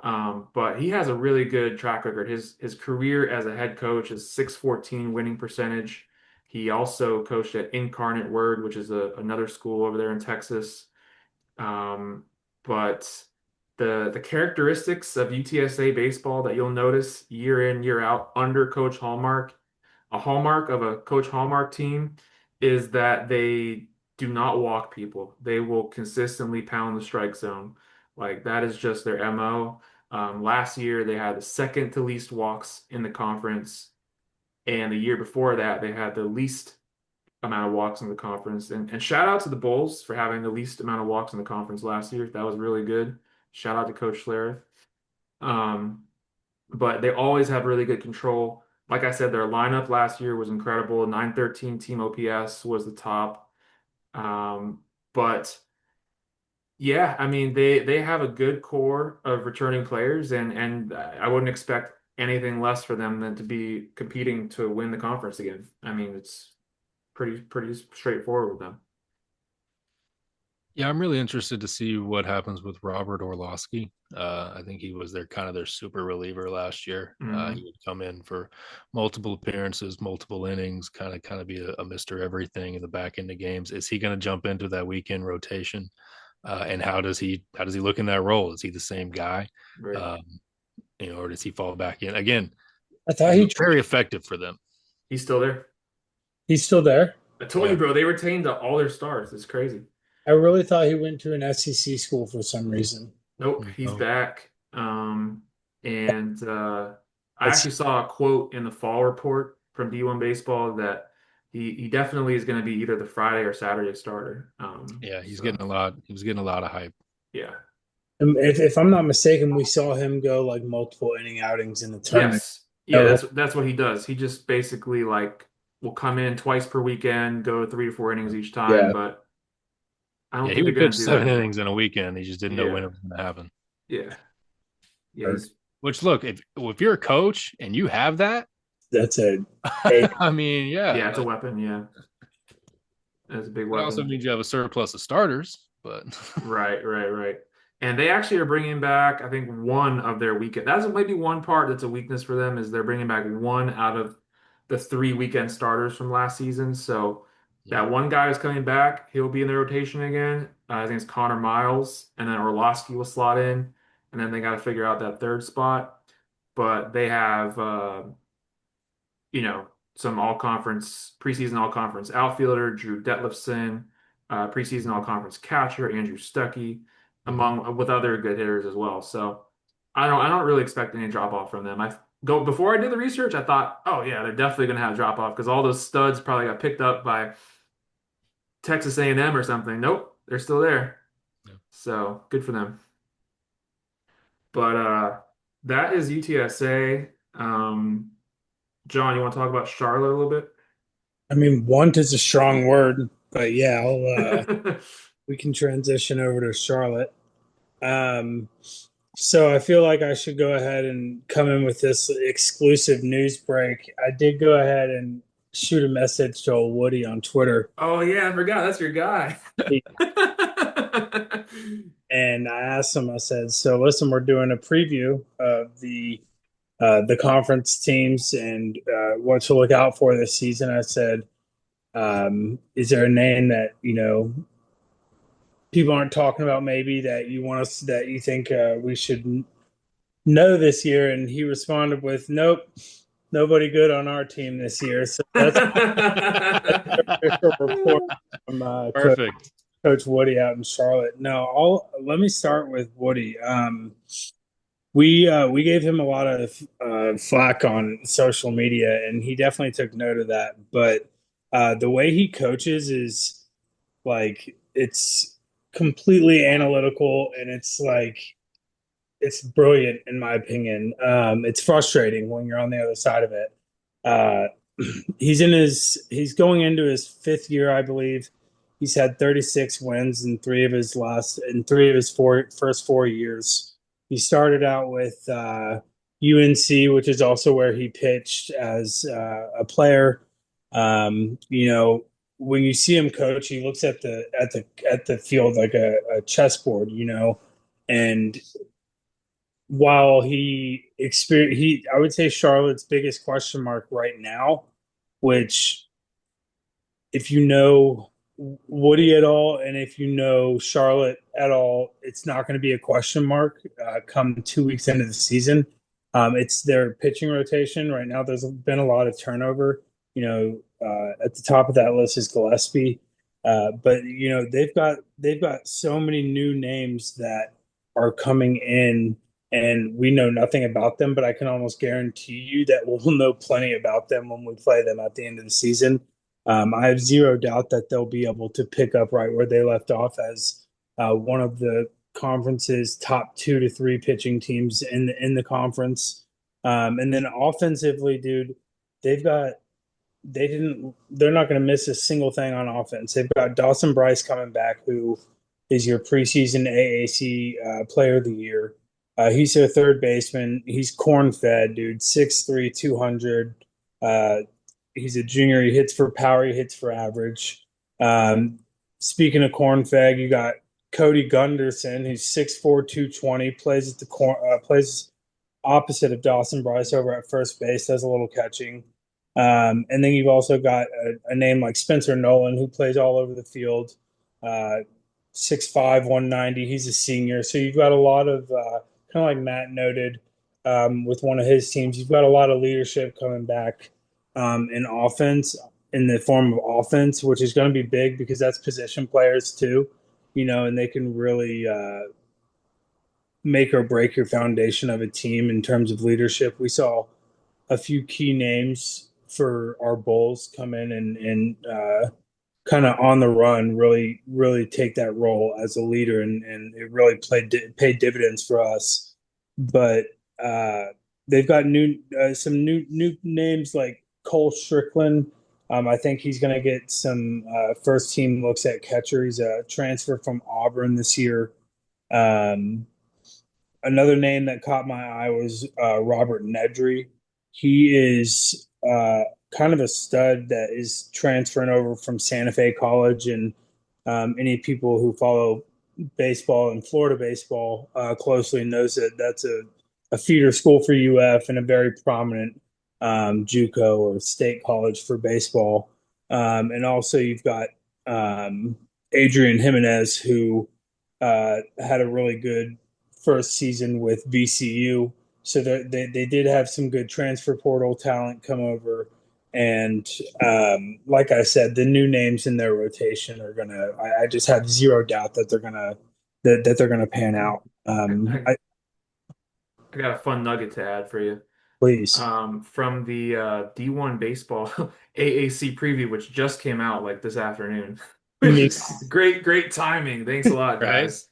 But he has a really good track record. His career as a head coach is 614 winning percentage. He also coached at Incarnate Word, which is another school over there in Texas. Um, but the characteristics of UTSA baseball that you'll notice year in, year out under Coach Hallmark, a hallmark of a Coach Hallmark team is that they do not walk people. They will consistently pound the strike zone. Like that is just their MO. Last year they had the second to least walks in the conference, and the year before that they had the least amount of walks in the conference. And shout out to the Bulls for having the least amount of walks in the conference last year. That was really good. Shout out to Coach Schlereth. Um, but they always have really good control. Like I said, their lineup last year was incredible. 913 team OPS was the top. But yeah, I mean they have a good core of returning players, and I wouldn't expect anything less for them than to be competing to win the conference again. I mean, it's pretty straightforward with them. Yeah, I'm really interested to see what happens with Robert Orlowski. I think he was their kind of their super reliever last year. He Hmm. would come in for multiple appearances, multiple innings, kind of be a Mr. Everything in the back end of games. Is he going to jump into that weekend rotation? And how does he look in that role? Is he the same guy? Right. Um, or does he fall back in again? I thought He was very effective for them. He's still there. he's still there. I told you, Yeah. bro, they retained all their stars. It's crazy. I really thought he went to an SEC school for some reason. Nope, he's No. back. And I That's actually saw a quote in the fall report from D1 Baseball that he definitely is going to be either the Friday or Saturday starter. Yeah, he's So getting a lot. He was getting a lot of hype. yeah. if I'm not mistaken, we saw him go like multiple inning outings in the tournament. Yes. Yeah, Oh, that's what he does. He just basically like will come in twice per weekend, go 3 to 4 innings each time, yeah. but I don't Yeah, he think they're would going pitch to do that 7 innings anymore. in a weekend. He just didn't know when Yeah. it was going to happen. Yeah. Yeah, he's Which look, if you're a coach and you have that, That's a I mean, yeah, yeah, it's a like weapon, yeah. It's a big it also weapon. means you have a surplus of starters. But Right, right, right. And they actually are bringing back, I think, one of their weekend. That's maybe one part that's a weakness for them is they're bringing back one out of the three weekend starters from last season. So yeah, that one guy is coming back. He'll be in the rotation again. I think it's Connor Miles, and then Orlovsky will slot in, and then they got to figure out that third spot. But they have some all-conference, preseason all-conference outfielder, Drew Detlefson, preseason all-conference catcher, Andrew Stuckey, mhm. among with other good hitters as well. So I don't really expect any drop off from them. I go before I did the research, I thought, oh yeah, they're definitely gonna have drop off because all those studs probably got picked up by Texas A&M or something. Nope, they're still there. Yeah. So good for them. But that is UTSA. John, you want to talk about Charlotte a little I mean, want is a strong word, but yeah, bit? we can transition over to Charlotte. Um, so I feel like I should go ahead and come in with this exclusive news break. I did go ahead and shoot a message to old Woody on Twitter, Oh yeah, I forgot. That's your guy. and I asked him. I said, "So listen, we're doing a preview of the conference teams and what to look out for this season." I said, "Is there a name that people aren't talking about, maybe that you want us that you think we should know this year?" And he responded with, "Nope, nobody good on our team this year." So that's an official report from Perfect. Coach Woody out in Charlotte. No, let me start with Woody. We gave him a lot of flack on social media, and he definitely took note of that. But the way he coaches is like it's completely analytical, and it's brilliant in my opinion. It's frustrating when you're on the other side of it. He's going into his fifth year, I believe. He's had 36 wins in three of his first 4 years. He started out with UNC, which is also where he pitched as a player. You know, when you see him coach, he looks at the field like a chessboard. You know, and while I would say Charlotte's biggest question mark right now, which if you know Woody at all, and if you know Charlotte at all, it's not going to be a question mark come 2 weeks into the season. It's their pitching rotation right now. There's been a lot of turnover. You know, at the top of that list is Gillespie, but you know they've got so many new names that are coming in, and we know nothing about them. But I can almost guarantee you that we'll know plenty about them when we play them at the end of the season. I have zero doubt that they'll be able to pick up right where they left off as one of the conference's top 2 to 3 pitching teams in the conference. And then offensively, dude, they've got they're not going to miss a single thing on offense. They've got Dawson Bryce coming back, who is your preseason AAC Player of the Year. He's their third baseman. He's corn fed, dude. 6'3", 200. He's a junior. He hits for power. He hits for average. Um, Speaking of corn fed, you got Cody Gunderson, who's 6'4", 220, plays opposite of Dawson Bryce over at first base, does a little catching. And then you've also got a name like Spencer Nolan, who plays all over the field, 6'5", 190. He's a senior. So you've got a lot of, kind of like Matt noted with one of his teams, you've got a lot of leadership coming back in offense, in the form of offense, which is going to be big because that's position players too, you know, and they can really make or break your foundation of a team in terms of leadership. We saw a few key names for our Bulls come in and kind of on the run really take that role as a leader, and it really paid dividends for us. But uh, they've got some new names like Cole Strickland. I think he's going to get some first team looks at catcher. He's a transfer from Auburn this year. Um, Another name that caught my eye was Robert Nedry. He is kind of a stud that is transferring over from Santa Fe College, and any people who follow baseball and Florida baseball closely knows that that's a feeder school for UF and a very prominent JUCO or state college for baseball. And also you've got Adrian Jimenez, who had a really good first season with VCU. So they did have some good transfer portal talent come over. And like I said, the new names in their rotation are gonna. I just have zero doubt that they're gonna pan out. I got a fun nugget to add for you. Please. From the D1 baseball AAC preview, which just came out like this afternoon. Yes. Great timing. Thanks a lot, Right? guys.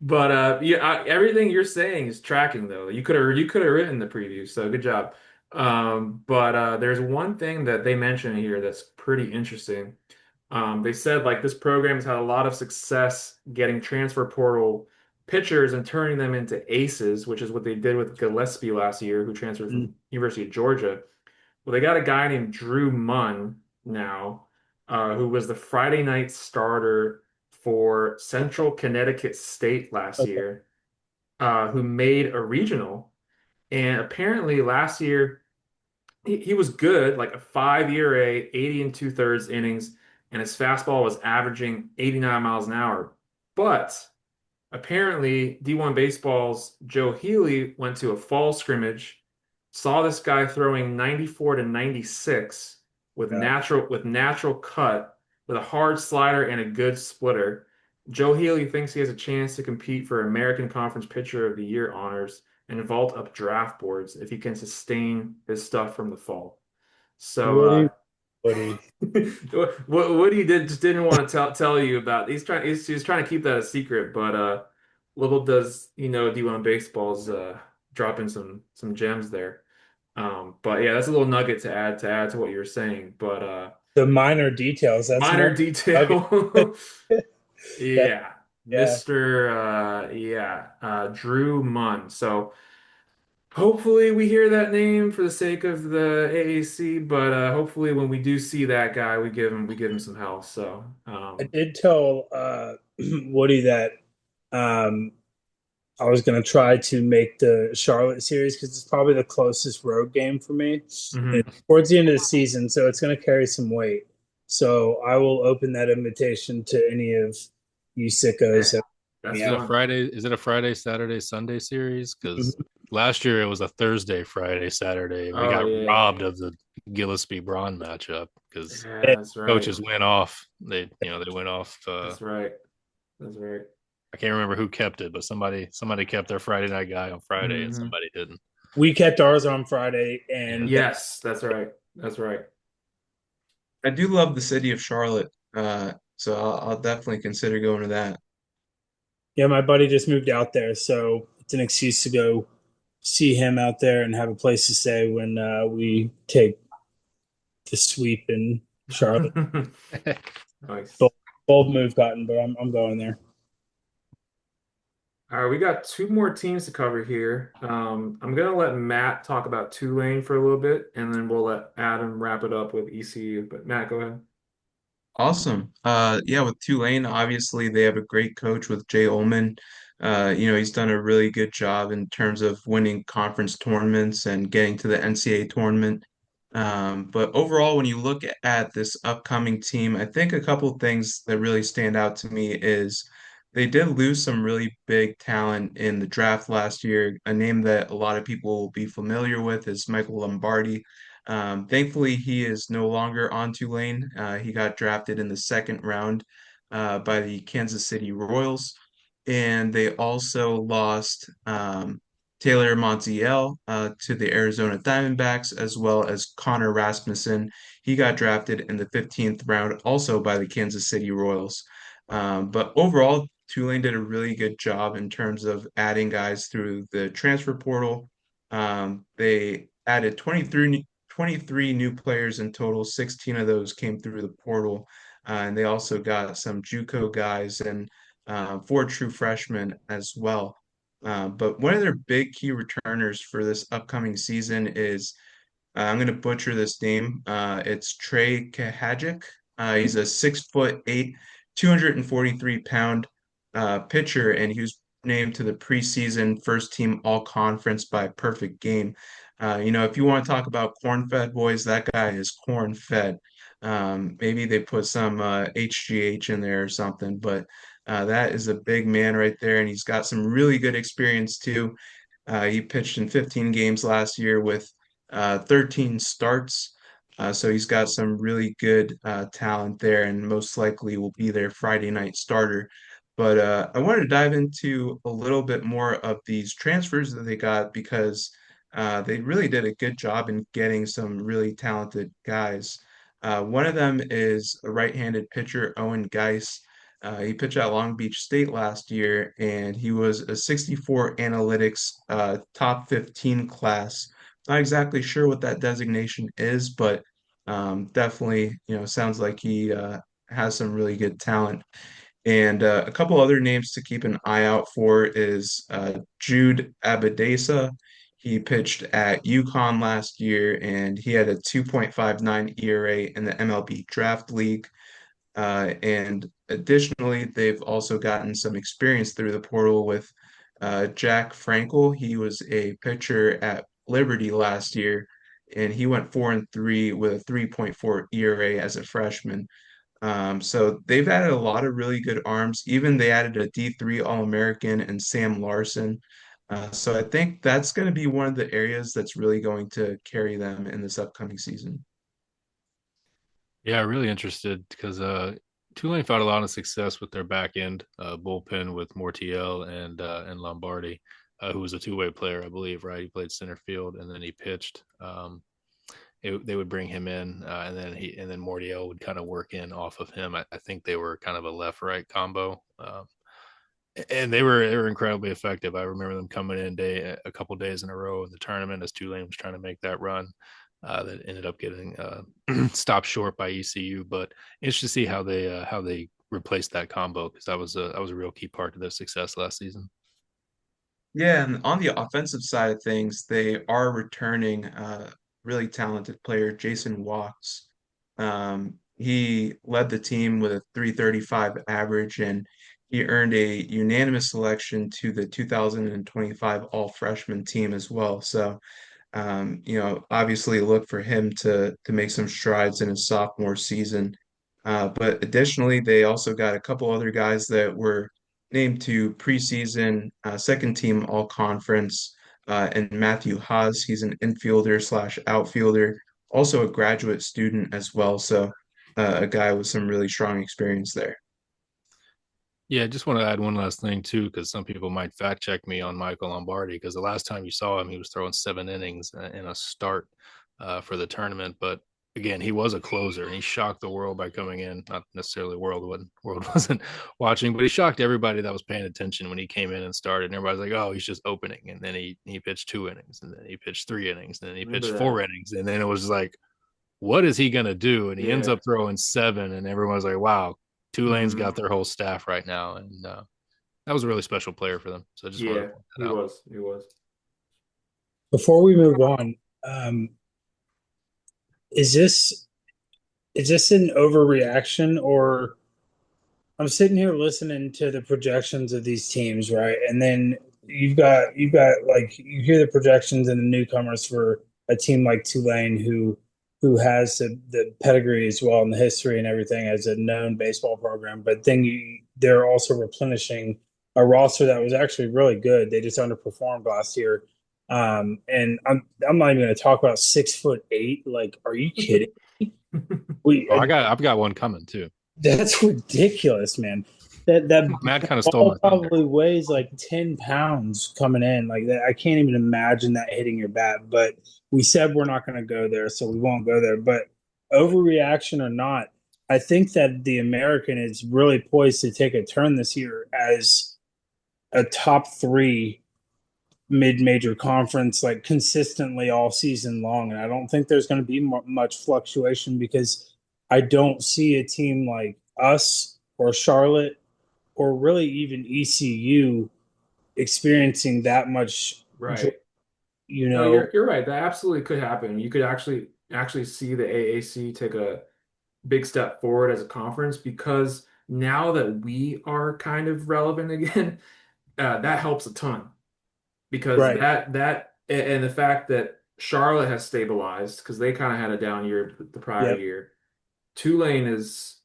But yeah, everything you're saying is tracking though. You could have written the preview, so good job. But there's one thing that they mentioned here that's pretty interesting. They said like this program has had a lot of success getting transfer portal pitchers and turning them into aces, which is what they did with Gillespie last year, who transferred from University of Georgia. Well, they got a guy named Drew Munn now, who was the Friday night starter for Central Connecticut State last Okay. year, who made a regional. And apparently last year he was good, like a 5 ERA, 80 and two-thirds innings, and his fastball was averaging 89 miles an hour. But apparently, D1 Baseball's Joe Healy went to a fall scrimmage, saw this guy throwing 94 to 96 Yeah. with natural cut, with a hard slider and a good splitter. Joe Healy thinks he has a chance to compete for American Conference Pitcher of the Year honors and vault up draft boards if he can sustain his stuff from the fall. So Woody, Woody. what he did just didn't want to tell you about. He's trying to keep that a secret, but little does he know D1 Baseball's dropping some gems there. But yeah, that's a little nugget to add to what you were saying. But The minor details. That's Minor more. Okay. detail. That, Yeah. yeah. Mr. Drew Munn. So hopefully we hear that name for the sake of the AAC, but hopefully when we do see that guy, we give him some hell. So I did tell Woody that um, I was going to try to make the Charlotte series because it's probably the closest road game for me. And mhm. it's towards the end of the season, so it's going to carry some weight. So I will open that invitation to any of you sickos Hey, that that's Is me it a out. fun. Friday? Is it a Friday, Saturday, Sunday series? Because Mhm. last year it was a Thursday, Friday, Saturday, and we Oh got yeah. robbed of the Gillespie Braun matchup because Yeah, Yeah, that's right. coaches went off. They went off. That's right. That's right. I can't remember who kept it, but somebody kept their Friday night guy on Friday, and hmm somebody didn't. we kept ours on Friday, Yeah. and Yes, that's right. That's right. I do love the city of Charlotte, so I'll definitely consider going to that. yeah, my buddy just moved out there, so it's an excuse to go see him out there and have a place to stay when we take the sweep in Charlotte. Nice. Bold, bold move, Cotton, but I'm going there. All right, we got two more teams to cover here. I'm gonna let Matt talk about Tulane for a little bit, and then we'll let Adam wrap it up with ECU. But Matt, go ahead. Awesome. Yeah, with Tulane, obviously they have a great coach with Jay Ullman. He's done a really good job in terms of winning conference tournaments and getting to the NCAA tournament. But overall, when you look at this upcoming team, I think a couple of things that really stand out to me is they did lose some really big talent in the draft last year. A name that a lot of people will be familiar with is Michael Lombardi. Thankfully, he is no longer on Tulane. He got drafted in the second round by the Kansas City Royals. And they also lost Taylor Montiel to the Arizona Diamondbacks, as well as Connor Rasmussen. He got drafted in the 15th round, also by the Kansas City Royals. But overall, Tulane did a really good job in terms of adding guys through the transfer portal. They added 23 new players in total. 16 of those came through the portal. And they also got some JUCO guys and four true freshmen as well. But one of their big key returners for this upcoming season is I'm going to butcher this name. It's Trey Kahajic. He's a 6'8", 243-pound pitcher, and he was named to the preseason first team all conference by Perfect Game. If you want to talk about corn-fed boys, that guy is corn-fed. Maybe they put some HGH in there or something, but that is a big man right there, and he's got some really good experience too. He pitched in 15 games last year with 13 starts. So he's got some really good talent there and most likely will be their Friday night starter. But I wanted to dive into a little bit more of these transfers that they got because they really did a good job in getting some really talented guys. One of them is a right-handed pitcher, Owen Geis. He pitched at Long Beach State last year, and he was a 64 analytics top 15 class. Not exactly sure what that designation is, but definitely, sounds like he has some really good talent. And a couple other names to keep an eye out for is Jude Abadesa. He pitched at UConn last year, and he had a 2.59 ERA in the MLB Draft League. And additionally, they've also gotten some experience through the portal with Jack Frankel. He was a pitcher at Liberty last year, and he went 4-3 with a 3.4 ERA as a freshman. So they've added a lot of really good arms. Even they added a D3 All-American and Sam Larson. So I think that's going to be one of the areas that's really going to carry them in this upcoming season. Yeah, really interested because Tulane found a lot of success with their back end bullpen with Mortiel and Lombardi, who was a two-way player, I believe, right? He played center field and then he pitched. They would bring him in, and then Mortiel would kind of work in off of him. I think they were kind of a left-right combo, and they were incredibly effective. I remember them coming in a couple days in a row in the tournament as Tulane was trying to make that run. that ended up getting stopped short by ECU. But interesting to see how they replaced that combo, because that was a real key part of their success last season. Yeah, and on the offensive side of things, they are returning really talented player, Jason Walks. He led the team with a 335 average, and he earned a unanimous selection to the 2025 All-Freshman team as well. So obviously look for him to make some strides in his sophomore season. But additionally, they also got a couple other guys that were named to preseason second team all conference. And Matthew Haas, he's an infielder slash outfielder, also a graduate student as well. So a guy with some really strong experience there. Yeah, I just want to add one last thing too, because some people might fact check me on Michael Lombardi, because the last time you saw him, he was throwing 7 innings in a start for the tournament. But again, he was a closer, and he shocked the world by coming in. Not necessarily the world wasn't watching, but he shocked everybody that was paying attention when he came in and started. And everybody's like, "Oh, he's just opening," and then he pitched 2 innings, and then he pitched 3 innings, and then he pitched Remember four that? innings, and then it was like, what is he gonna do? And he ends Yeah. up throwing 7, and everyone's like, wow, Tulane's Hmm. got their whole staff right now. And that was a really special player for them. So I just wanted to Yeah, point that he out. was. He was. Before we move on, is this an overreaction, or I'm sitting here listening to the projections of these teams, right? And then you've got like you hear the projections and the newcomers for a team like Tulane who has the pedigree as well and the history and everything as a known baseball program. But then they're also replenishing a roster that was actually really good. They just underperformed last year. And I'm not even going to talk about 6'8". Like, are you kidding? Oh, We I've got one coming too. That's ridiculous, man. That Matt kind of stole my ball thunder. probably weighs like 10 pounds coming in. Like that, I can't even imagine that hitting your bat. But we said we're not going to go there, so we won't go there. But overreaction or not, I think that the American is really poised to take a turn this year as a top three mid-major conference, like consistently all season long. And I don't think there's going to be much fluctuation because I don't see a team like us or Charlotte or really even ECU experiencing that much, Right. you No, know. you're right. That absolutely could happen. You could actually see the AAC take a big step forward as a conference because now that we are kind of relevant again, that helps a ton because Right. and the fact that Charlotte has stabilized because they kind of had a down year the prior Yep. year. Tulane is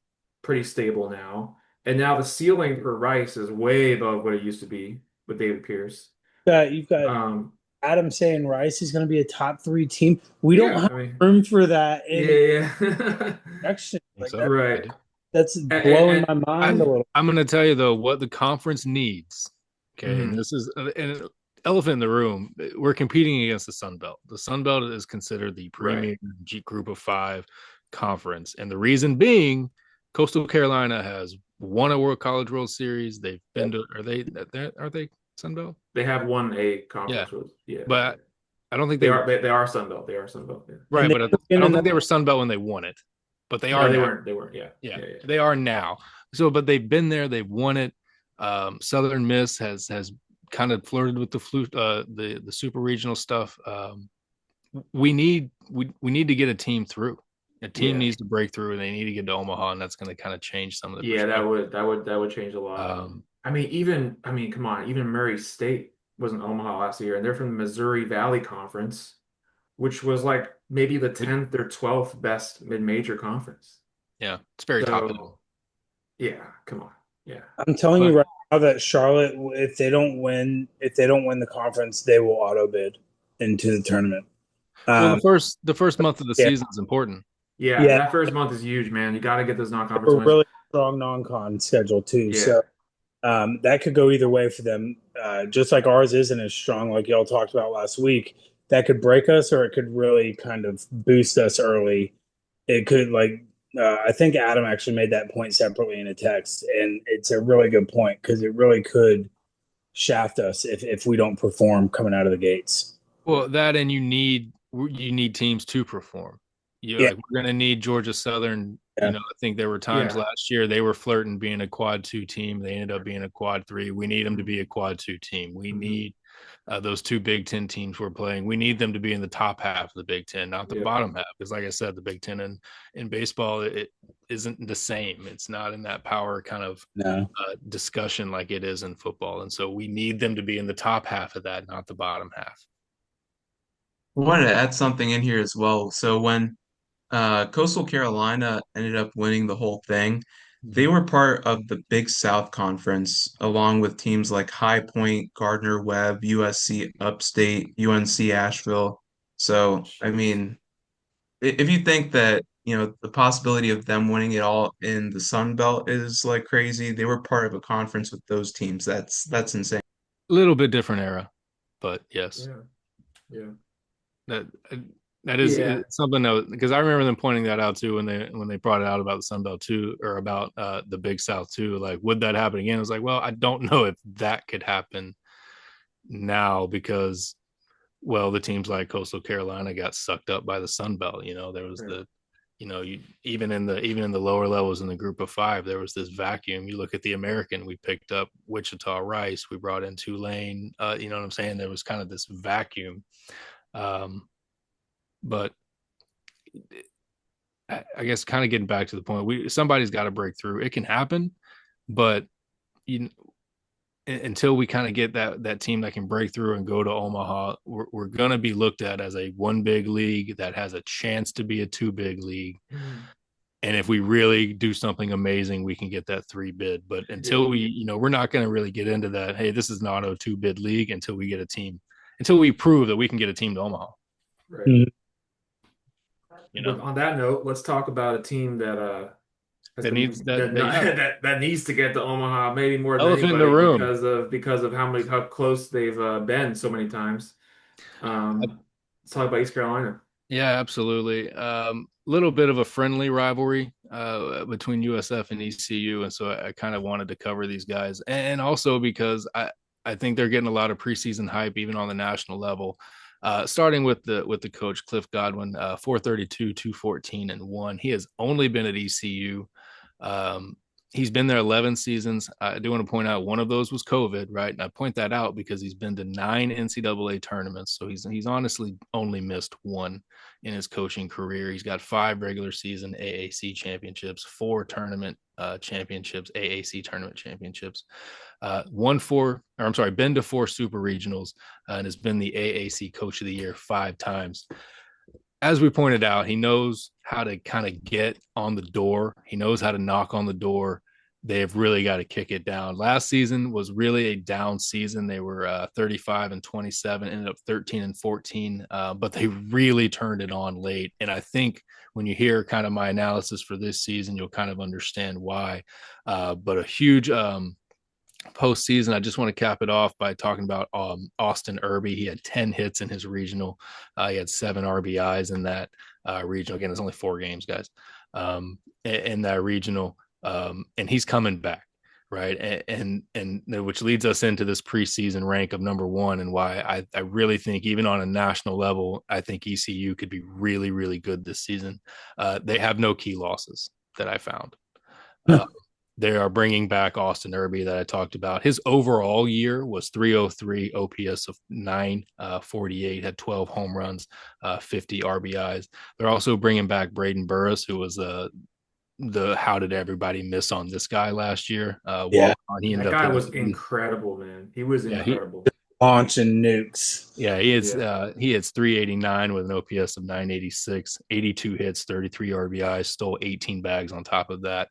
pretty stable now, and now the ceiling for Rice is way above what it used to be with David Pierce. You've got Um, Adam saying Rice is going to be a top three team. We don't yeah, have I mean, room for that in yeah, yeah. action. I think Like so. that, I Right. do. that's And, blowing my mind a little. I'm going to tell you though what the conference needs. Okay, and mhm, this is an elephant in the room. We're competing against the Sun Belt. The Sun Belt is considered the right. premier Group of Five conference, and the reason being, Coastal Carolina has won a College World Series. They've been Yep. to. Are they Sun Belt? They have won a Yeah, conference with, yeah, yeah. but I don't think they were They are Sun Belt. They are Sun Belt. Yeah. And right. they But took I in don't think another. they were Sun Belt when they won it. But they are No, they now. weren't. They weren't. Yeah, Yeah, yeah, yeah. they are now. So, but they've been there. They've won it. Southern Miss has kind of flirted with the the super regional stuff. We need to get a team through. A team Yeah. needs to break through, and they need to get to Omaha, and that's going to kind of change some of the Yeah, perspective. that would change a lot. Um, I mean, come on, even Murray State was in Omaha last year, and they're from the Missouri Valley Conference, which was like maybe the it, 10th or 12th best mid-major conference. yeah, it's very top heavy. So, yeah, come on. Yeah. I'm telling you But right now that Charlotte, if they don't win the conference, they will auto bid into the tournament. well, Um, the first month of the yeah, season is important. Yeah, yeah, that first month is huge, man. You got to get those non-conference a wins. really strong non-con schedule too. Yeah. So that could go either way for them. Just like ours isn't as strong, like y'all talked about last week. That could break us, or it could really kind of boost us early. It could like I think Adam actually made that point separately in a text, and it's a really good point because it really could shaft us if we don't perform coming out of the gates. Well, that and you need you need teams to perform. You Yeah. like we're going to need Georgia Southern. Yeah. I think there were times Yeah. last year they were flirting being a quad 2 team. They ended up being a quad 3. We need them to Mhm. be a quad 2 team. We Mhm. need those two Big Ten teams we're playing. We need them to be in the top half of the Big Ten, not the Yep. bottom half. Because, like I said, the Big Ten in baseball it isn't the same. It's not in that power kind of No. discussion like it is in football, and so we need them to be in the top half of that, not the bottom half. I wanted to add something in here as well. So when Coastal Carolina ended up winning the whole thing, they Mhm. were part of the Big South Conference, along with teams like High Point, Gardner Webb, USC Upstate, UNC Asheville. So, I Jeez. mean, if you think that, the possibility of them winning it all in the Sun Belt is like crazy, they were part of a conference with those teams. That's insane. A little bit different era, but yes, Yeah. Yeah. that that is Yeah. something that because I remember them pointing that out too when they brought it out about the Sun Belt too or about the Big South too. Like, would that happen again? I was like, well, I don't know if that could happen now because the teams like Coastal Carolina got sucked up by the Sun Belt. There was Right. you even in the lower levels in the group of five, there was this vacuum. You look at the American, we picked up Wichita Rice, we brought in Tulane. You know what I'm saying? There was kind of this vacuum. Um, but I guess kind of getting back to the point, somebody's got to break through. It can happen, but you, until we kind of get that team that can break through and go to Omaha, we're going to be looked at as a one big league that has a chance to be a two big league. Mhm. And if we really do something amazing, we can get that three bid. But Yeah. until we're not going to really get into that. Hey, this is not a two bid league until we get a team, until we prove that we can get a team to Omaha. Right. Mhm. You With know on that note, let's talk about a team that has that needs been that that yeah, that needs to get to Omaha maybe more than elephant in the anybody room. because of how close they've been so many times. Let's talk about East Carolina. Yeah, absolutely. Little bit of a friendly rivalry between USF and ECU, and so I kind of wanted to cover these guys, and also because I think they're getting a lot of preseason hype even on the national level. Starting with the coach Cliff Godwin, 432, 214, and one. He has only been at ECU. Um, he's been there 11 seasons. I do want to point out one of those was COVID, right? And I point that out because he's been to 9 NCAA tournaments, so he's honestly only missed one in his coaching career. He's got 5 regular season AAC championships, 4 tournament championships, AAC tournament championships, been to 4 super regionals, and has been the AAC coach of the year 5 times. As we pointed out, he knows how to kind of get on the door. He knows how to knock on the door. They've really got to kick it down. Last season was really a down season. They were 35 and 27, ended up 13 and 14, but they really turned it on late. And I think when you hear kind of my analysis for this season, you'll kind of understand why. But a huge postseason. I just want to cap it off by talking about Austin Irby. He had 10 hits in his regional. He had 7 RBIs in that regional. Again, it's only 4 games, guys, in that regional. And he's coming back, right? And which leads us into this preseason rank of number 1 and why I really think even on a national level, I think ECU could be really, really good this season. They have no key losses that I found. They are bringing back Austin Irby that I talked about. His overall year was 303 OPS of 948, had 12 home runs, 50 RBIs. They're also bringing back Braden Burris, who was the how did everybody miss on this guy last year? Yeah. Walk on. He And ended that up guy hitting. was incredible, man. He was Yeah, incredible. Launching nukes. Yeah. he hits 389 with an OPS of 986, 82 hits, 33 RBIs, stole 18 bags on top of that.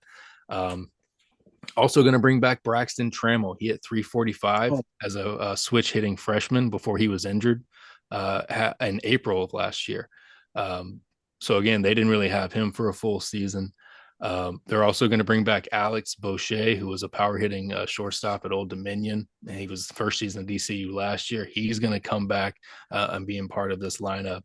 Also going to bring back Braxton Trammell. He hit 345 as a switch hitting freshman before he was injured in April of last year. So again, they didn't really have him for a full season. They're also going to bring back Alex Boucher, who was a power hitting shortstop at Old Dominion. And he was first season at DCU last year. He's going to come back and being part of this lineup.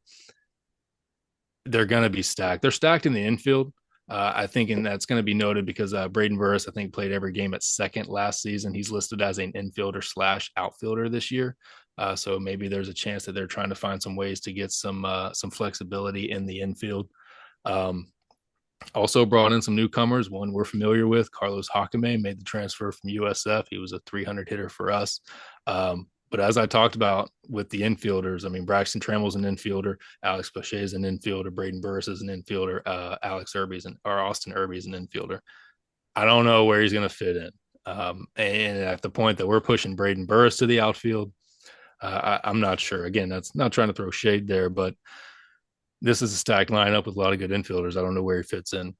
They're going to be stacked. They're stacked in the infield. I think, and that's going to be noted because Braden Burris, I think, played every game at second last season. He's listed as an infielder / outfielder this year. So maybe there's a chance that they're trying to find some ways to get some flexibility in the infield. Um, Also brought in some newcomers. One we're familiar with, Carlos Hakame, made the transfer from USF. He was a 300 hitter for us. But as I talked about with the infielders, I mean, Braxton Trammell's an infielder, Alex Boucher is an infielder, Braden Burris is an infielder, Austin Irby is an infielder. I don't know where he's going to fit in. And at the point that we're pushing Braden Burris to the outfield, I'm not sure. Again, that's not trying to throw shade there, but this is a stacked lineup with a lot of good infielders. I don't know where he fits in.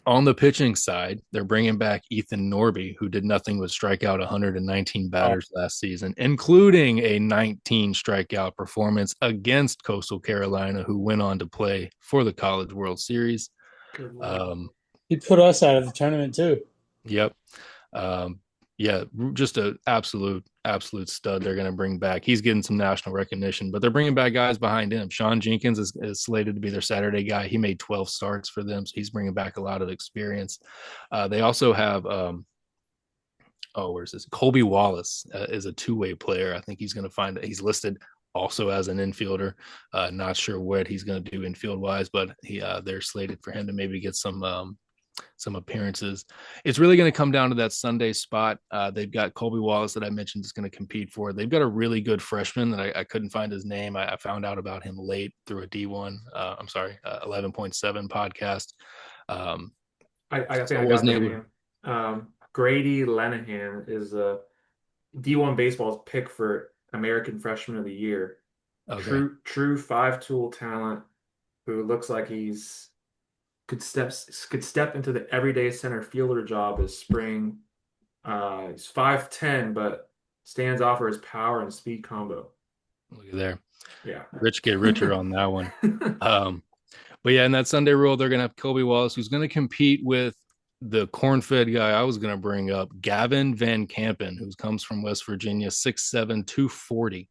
On the pitching side, they're bringing back Ethan Norby, who did nothing but strike out 119 batters last season, including a 19 strikeout performance against Coastal Carolina, who went on to play for the College World Series. He put us out of the tournament too. Yep. Yeah, just an absolute stud. They're going to bring back. He's getting some national recognition, but they're bringing back guys behind him. Sean Jenkins is slated to be their Saturday guy. He made 12 starts for them, so he's bringing back a lot of experience. They also have, where's this? Colby Wallace is a two-way player. I think he's going to find that he's listed also as an infielder. Not sure what he's going to do infield wise, but they're slated for him to maybe get some appearances. It's really going to come down to that Sunday spot. They've got Colby Wallace that I mentioned is going to compete for. They've got a really good freshman that I couldn't find his name. I found out about him late through a D1. 11.7 podcast. I think I got the name. Grady Lenahan is a D1 baseball's pick for American Freshman of the Year. Okay. True five-tool talent who looks like could step into the everyday center fielder job as spring. He's 5'10", but stands out for his power and speed combo. Look at there. Yeah. Rich get richer on that one. But yeah, in that Sunday rule, they're going to have Colby Wallace, who's going to compete with the corn-fed guy I was going to bring up, Gavin Van Campen, who comes from West Virginia, 6'7", 240.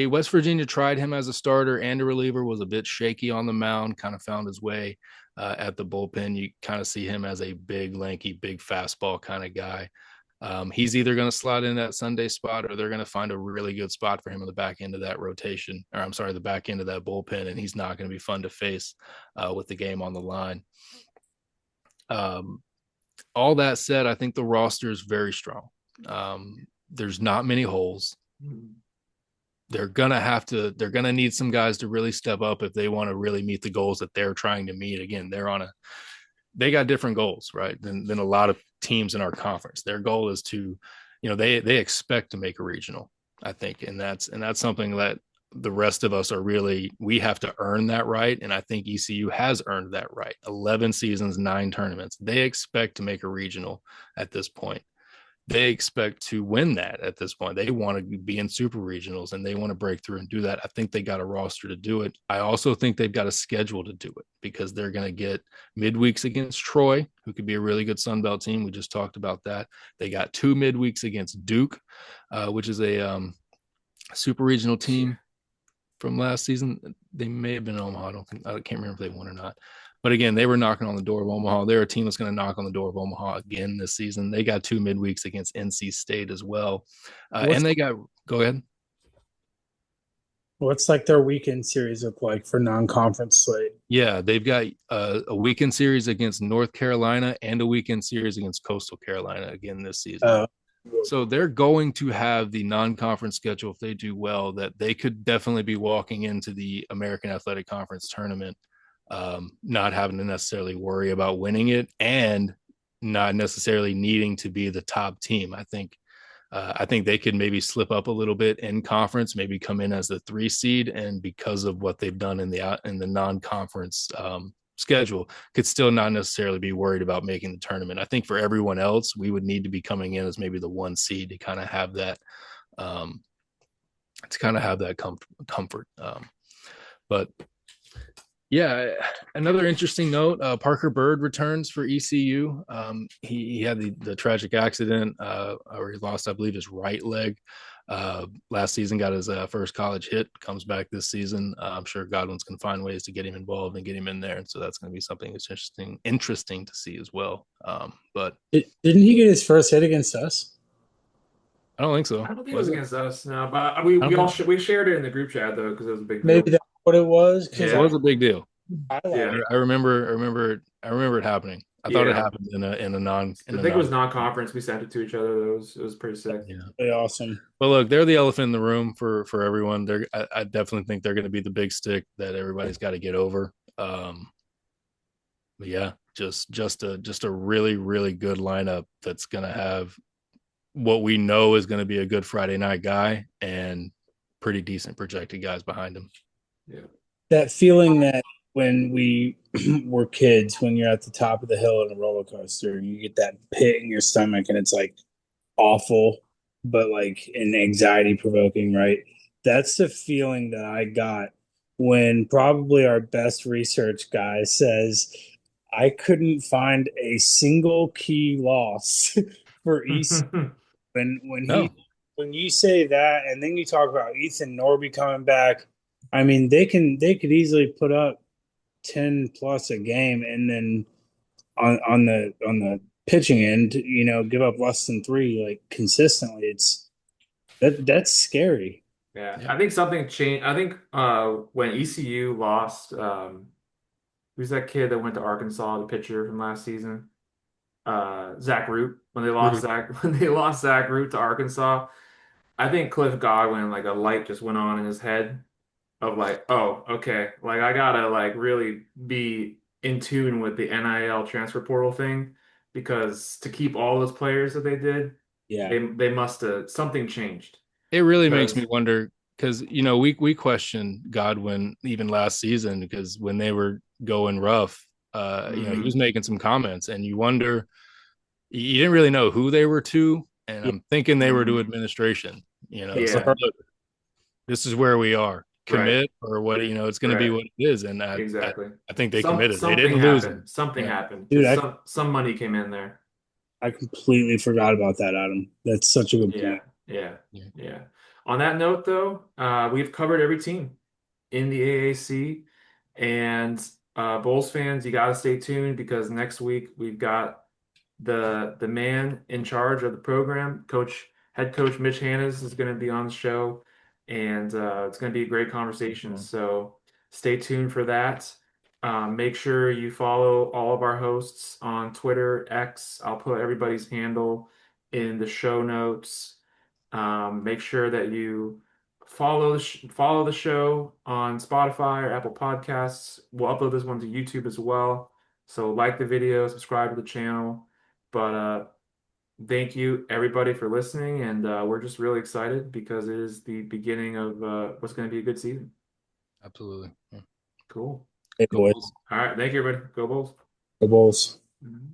West Virginia tried him as a starter and a reliever, was a bit shaky on the mound, kind of found his way at the bullpen. You kind of see him as a big, lanky, big fastball kind of guy. He's either going to slot in that Sunday spot or they're going to find a really good spot for him on the back end of that rotation, the back end of that bullpen, and he's not going to be fun to face with the game on the line. All that said, I think the roster is very strong. There's not many holes. They're gonna need some guys to really step up if they want to really meet the goals that they're trying to meet. Again, they got different goals, right? Than a lot of teams in our conference. Their goal is to, they expect to make a regional, I think, and that's something that the rest of us we have to earn that right. And I think ECU has earned that right. 11 seasons, 9 tournaments. They expect to make a regional at this point. They expect to win that at this point. They want to be in super regionals and they want to break through and do that. I think they got a roster to do it. I also think they've got a schedule to do it because they're going to get midweeks against Troy, who could be a really good Sun Belt team. We just talked about that. They got 2 midweeks against Duke, which is a super regional team from last season. They may have been in Omaha. I can't remember if they won or not. But again, they were knocking on the door of Omaha. They're a team that's going to knock on the door of Omaha again this season. They got 2 midweeks against NC State as well. And they got – go ahead. What's like their weekend series look like for non-conference slate? Yeah, they've got a weekend series against North Carolina and a weekend series against Coastal Carolina again this season. So they're going to have the non-conference schedule if they do well that they could definitely be walking into the American Athletic Conference tournament not having to necessarily worry about winning it and not necessarily needing to be the top team. I think they could maybe slip up a little bit in conference, maybe come in as the 3 seed, and because of what they've done in the non-conference schedule, could still not necessarily be worried about making the tournament. I think for everyone else, we would need to be coming in as maybe the 1 seed to kind of have that comfort. But yeah, another interesting note, Parker Bird returns for ECU. He had the tragic accident where he lost, I believe, his right leg last season, got his first college hit, comes back this season. I'm sure Godwin's going to find ways to get him involved and get him in there. And so that's going to be something that's interesting to see as well. But didn't he get his first hit against us? I don't think I so. don't think it was Was it? against us, no, but we I don't we all think sh we shared it in the group chat though because it was a big Maybe deal. that's what it was because it I Yeah, was a big deal. yeah, highlighted. I remember it happening. I thought it yeah. happened in a non I in a think it was non. non-conference. We sent it to each other. It was pretty sick. Yeah. Really awesome. But look, they're the elephant in the room for everyone. I definitely think they're going to be the big stick that everybody's got to get over. But yeah, just a really really good lineup that's going to have what we know is going to be a good Friday night guy and pretty decent projected guys behind him. Yeah. That feeling that when we were kids, when you're at the top of the hill in a roller coaster, you get that pit in your stomach and it's like awful, but like an anxiety provoking, right? That's the feeling that I got when probably our best research guy says, I couldn't find a single key loss for EC No, when you say that and then you talk about Ethan Norby coming back, I mean they could easily put up 10 plus a game and then on the pitching end, give up less than three like consistently. That's scary. Yeah, yeah, I think something changed. I think when ECU lost, who's that kid that went to Arkansas, the pitcher from last season? Zach Root. Rude. When they lost Zach Root to Arkansas, I think Cliff Godwin, like a light just went on in his head of like, oh, okay, like I gotta like really be in tune with the NIL transfer portal thing because to keep all those players that they did, Yeah. they must have something changed It really makes me because wonder because we questioned Godwin even last season because when they were going rough, he was mhm, making some comments, and you wonder you didn't really know who they were to, and Yeah. I'm thinking they were to mhm, administration. It's like, yeah, look, this is where we are. right, Commit or what? It's going to be right. what it is, and Exactly. I think they committed. They Something didn't lose him. happened. Something Yeah, happened Dude, because some money came in there. I completely forgot about that, Adam. That's such a good Yeah, point. yeah, yeah, yeah. On that note, though, we've covered every team in the AAC, and Bulls fans, you got to stay tuned because next week we've got the man in charge of the program, head coach Mitch Hannes is going to be on the show, and it's going to be a great conversation. So stay tuned for that. Make sure you follow all of our hosts on Twitter, X. I'll put everybody's handle in the show notes. Make sure that you follow the show on Spotify or Apple Podcasts. We'll upload this one to YouTube as well. So like the video, subscribe to the channel. But thank you everybody for listening, and we're just really excited because it is the beginning of what's going to be a good season. absolutely. Yeah. Cool. Hey, Go boys. Bulls. All right, thank you everybody. Go Bulls. The Bulls. Mhm.